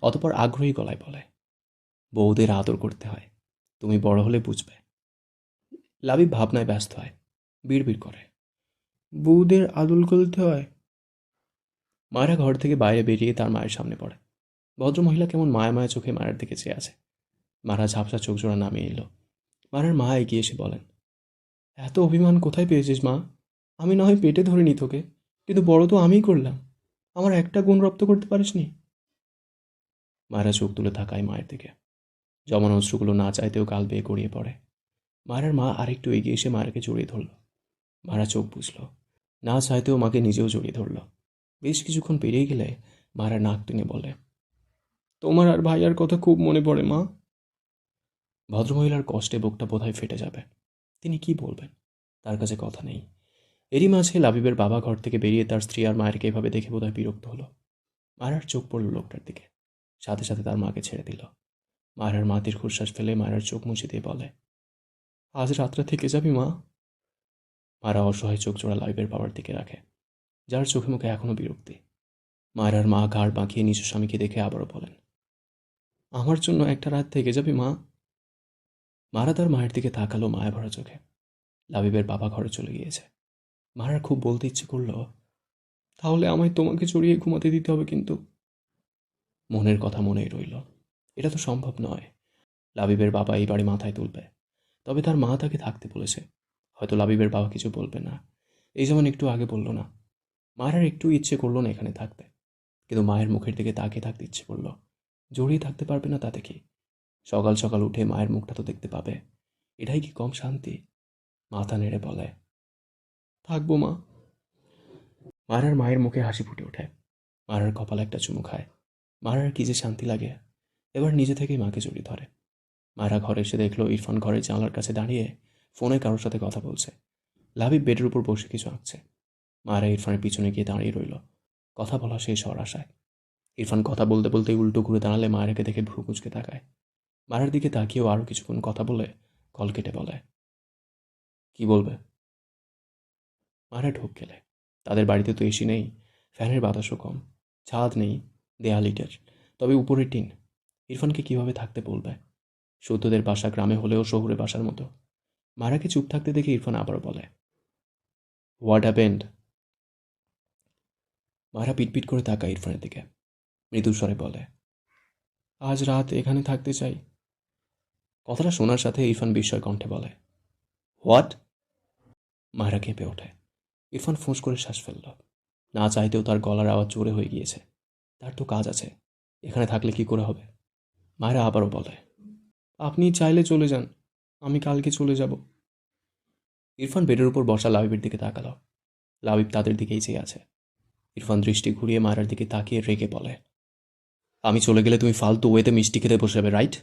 অতপর আগ্রহী গলায় বলে, বউদের আদর করতে হয়, তুমি বড় হলে বুঝবে। লাবিব ভাবনায় ব্যস্ত হয়, বিড়বিড় করে, বউদের আদর করতে হয়? মায়েরা ঘর থেকে বাইরে বেরিয়ে তার মায়ের সামনে পড়ে। ভদ্রমহিলা কেমন মায়া মায়া চোখে মায়ের দিকে চেয়ে আছে। মারা ঝাপসা চোখ জোড়া নামিয়ে এলো। মারার মা এগিয়ে এসে বলেন, এত অভিমান কোথায় পেয়েছিস মা? আমি না হয় পেটে ধরিনি তোকে, কিন্তু বড় তো আমিই করলাম। আমার একটা গুণ রপ্ত করতে পারিসনি? মায়েরা চোখ তুলে তাকায় মায়ের দিকে। জমানো অশ্রুগুলো না চাইতেও গাল বেয়ে গড়িয়ে পড়ে। মায়ের মা আরেকটু এগিয়ে এসে মায়েরকে জড়িয়ে ধরল। মারা চোখ বুঝল, না চাইতেও মাকে নিজেও জড়িয়ে ধরল। বেশ কিছুক্ষণ পেরিয়ে গেলে মারা নাক টেনে বলে, তোমার আর ভাইয়ার কথা খুব মনে পড়ে মা। ভদ্রমহিলার কষ্টে বুকটা বোধহয় ফেটে যাবে। তিনি কি বলবেন? তার কাছে কথা নেই। এরই মাঝে লাবিবের বাবা ঘর থেকে বেরিয়ে তার স্ত্রী আর মায়েরকে এভাবে দেখে বোধহয় বিরক্ত হলো। মায়ের চোখ পড়ল লোকটার দিকে, সাথে সাথে তার মাকে ছেড়ে দিল। মায়ের মা দীর্ঘশ্বাস ফেলে মায়ের চোখ মুছে দিয়ে বলে, আজ রাতটা থেকে যাবি মা? মারা অসহায় চোখ জোড়া লাবিবের বাবার দিকে রাখে, যার চোখে মুখে এখনো বিরক্তি। মায়ের মা ঘাড় বাঁকিয়ে নিজ স্বামীকে দেখে আবারও বলেন, আমার জন্য একটা রাত থেকে যাবি মা? মারা তার মায়ের দিকে তাকালো মায়া ভরা চোখে। লাবিবের বাবা ঘরে চলে গিয়েছে। মারার খুব বলতে ইচ্ছে করল, তাহলে আমায় তোমাকে জড়িয়ে ঘুমাতে দিতে হবে কিন্তু। মনের কথা মনেই রইল, এটা তো সম্ভব নয়। লাবিবের বাবা এই বাড়ি মাথায় তুলবে, তবে তার মা তাকে থাকতে বলেছে। হয়তো লাবিবের বাবা কিছু বলবে না, এই যেমন একটু আগে বলল না। মায়ের একটু ইচ্ছে করলো না এখানে থাকতে, কিন্তু মায়ের মুখের দিকে তাকিয়ে থাকতে ইচ্ছে করল। জড়িয়ে থাকতে পারবে না তাতে কি? সকাল সকাল উঠে মায়ের মুখটা তো দেখতে পাবে, এটাই কি কম শান্তি? মাথা নেড়ে বলে, থাকবো মা। মারার মায়ের মুখে হাসি ফুটে ওঠে। মারার কপালে একটা চুমু খায়। মারার কি যে শান্তি লাগে। এবার নিজে থেকেই মাকে জড়িয়ে ধরে। মায়েরা ঘরে এসে দেখলো ইরফান ঘরের জানলার কাছে দাঁড়িয়ে ফোনে কারোর সাথে কথা বলছে। লাবিব বেডের উপর বসে কিছু আঁকছে। মায়েরা ইরফানের পিছনে গিয়ে দাঁড়িয়ে রইল, কথা বলা শেষ হওয়ার আশায়। ইরফান কথা বলতে বলতে উল্টো ঘুরে দাঁড়ালে মায়েরাকে দেখে ভ্রু কুঁচকে তাকায়। মায়ের দিকে তাকিয়েও আরও কিছুক্ষণ কথা বলে কল কেটে বলে, কি বলবে? মায়েরা ঢোক গেলে। তাদের বাড়িতে তো এসি নেই, ফ্যানের বাতাসও কম, ছাদ নেই, দেয়াল ইটের, তবে উপরে টিন। ইরফানকে কিভাবে থাকতে বলবে? সৌদ্যদের বাসা গ্রামে হলেও শহুরে বাসার মতো। মারাকে চুপ থাকতে দেখে ইরফান আবারও বলে, হোয়াট হ্যাপেন্ড? মারা পিটপিট করে তাকায় ইরফানের দিকে, মৃদু স্বরে বলে, আজ রাত এখানে থাকতে চাই। কথাটা শোনার সাথে ইরফান বিস্ময় কণ্ঠে বলে, হোয়াট? মারা কেঁপে ওঠে। ইরফান ফোঁস করে শ্বাস ফেলল। না চাইতেও তার গলার আওয়াজ জোরে হয়ে গিয়েছে। তার তো কাজ আছে, এখানে থাকলে কি করে হবে? মায়েরা আবারও বলে, আপনি চাইলে চলে যান, আমি কালকে চলে যাব। ইরফান বেডের উপর বসা লাবিবের দিকে তাকালো। লাবিব তাদের দিকেই চেয়ে আছে। ইরফান দৃষ্টি ঘুরিয়ে মায়ের দিকে তাকিয়ে রেগে বলে, আমি চলে গেলে তুমি ফালতু ওয়েতে মিষ্টি খেতে বসে যাবে, রাইট?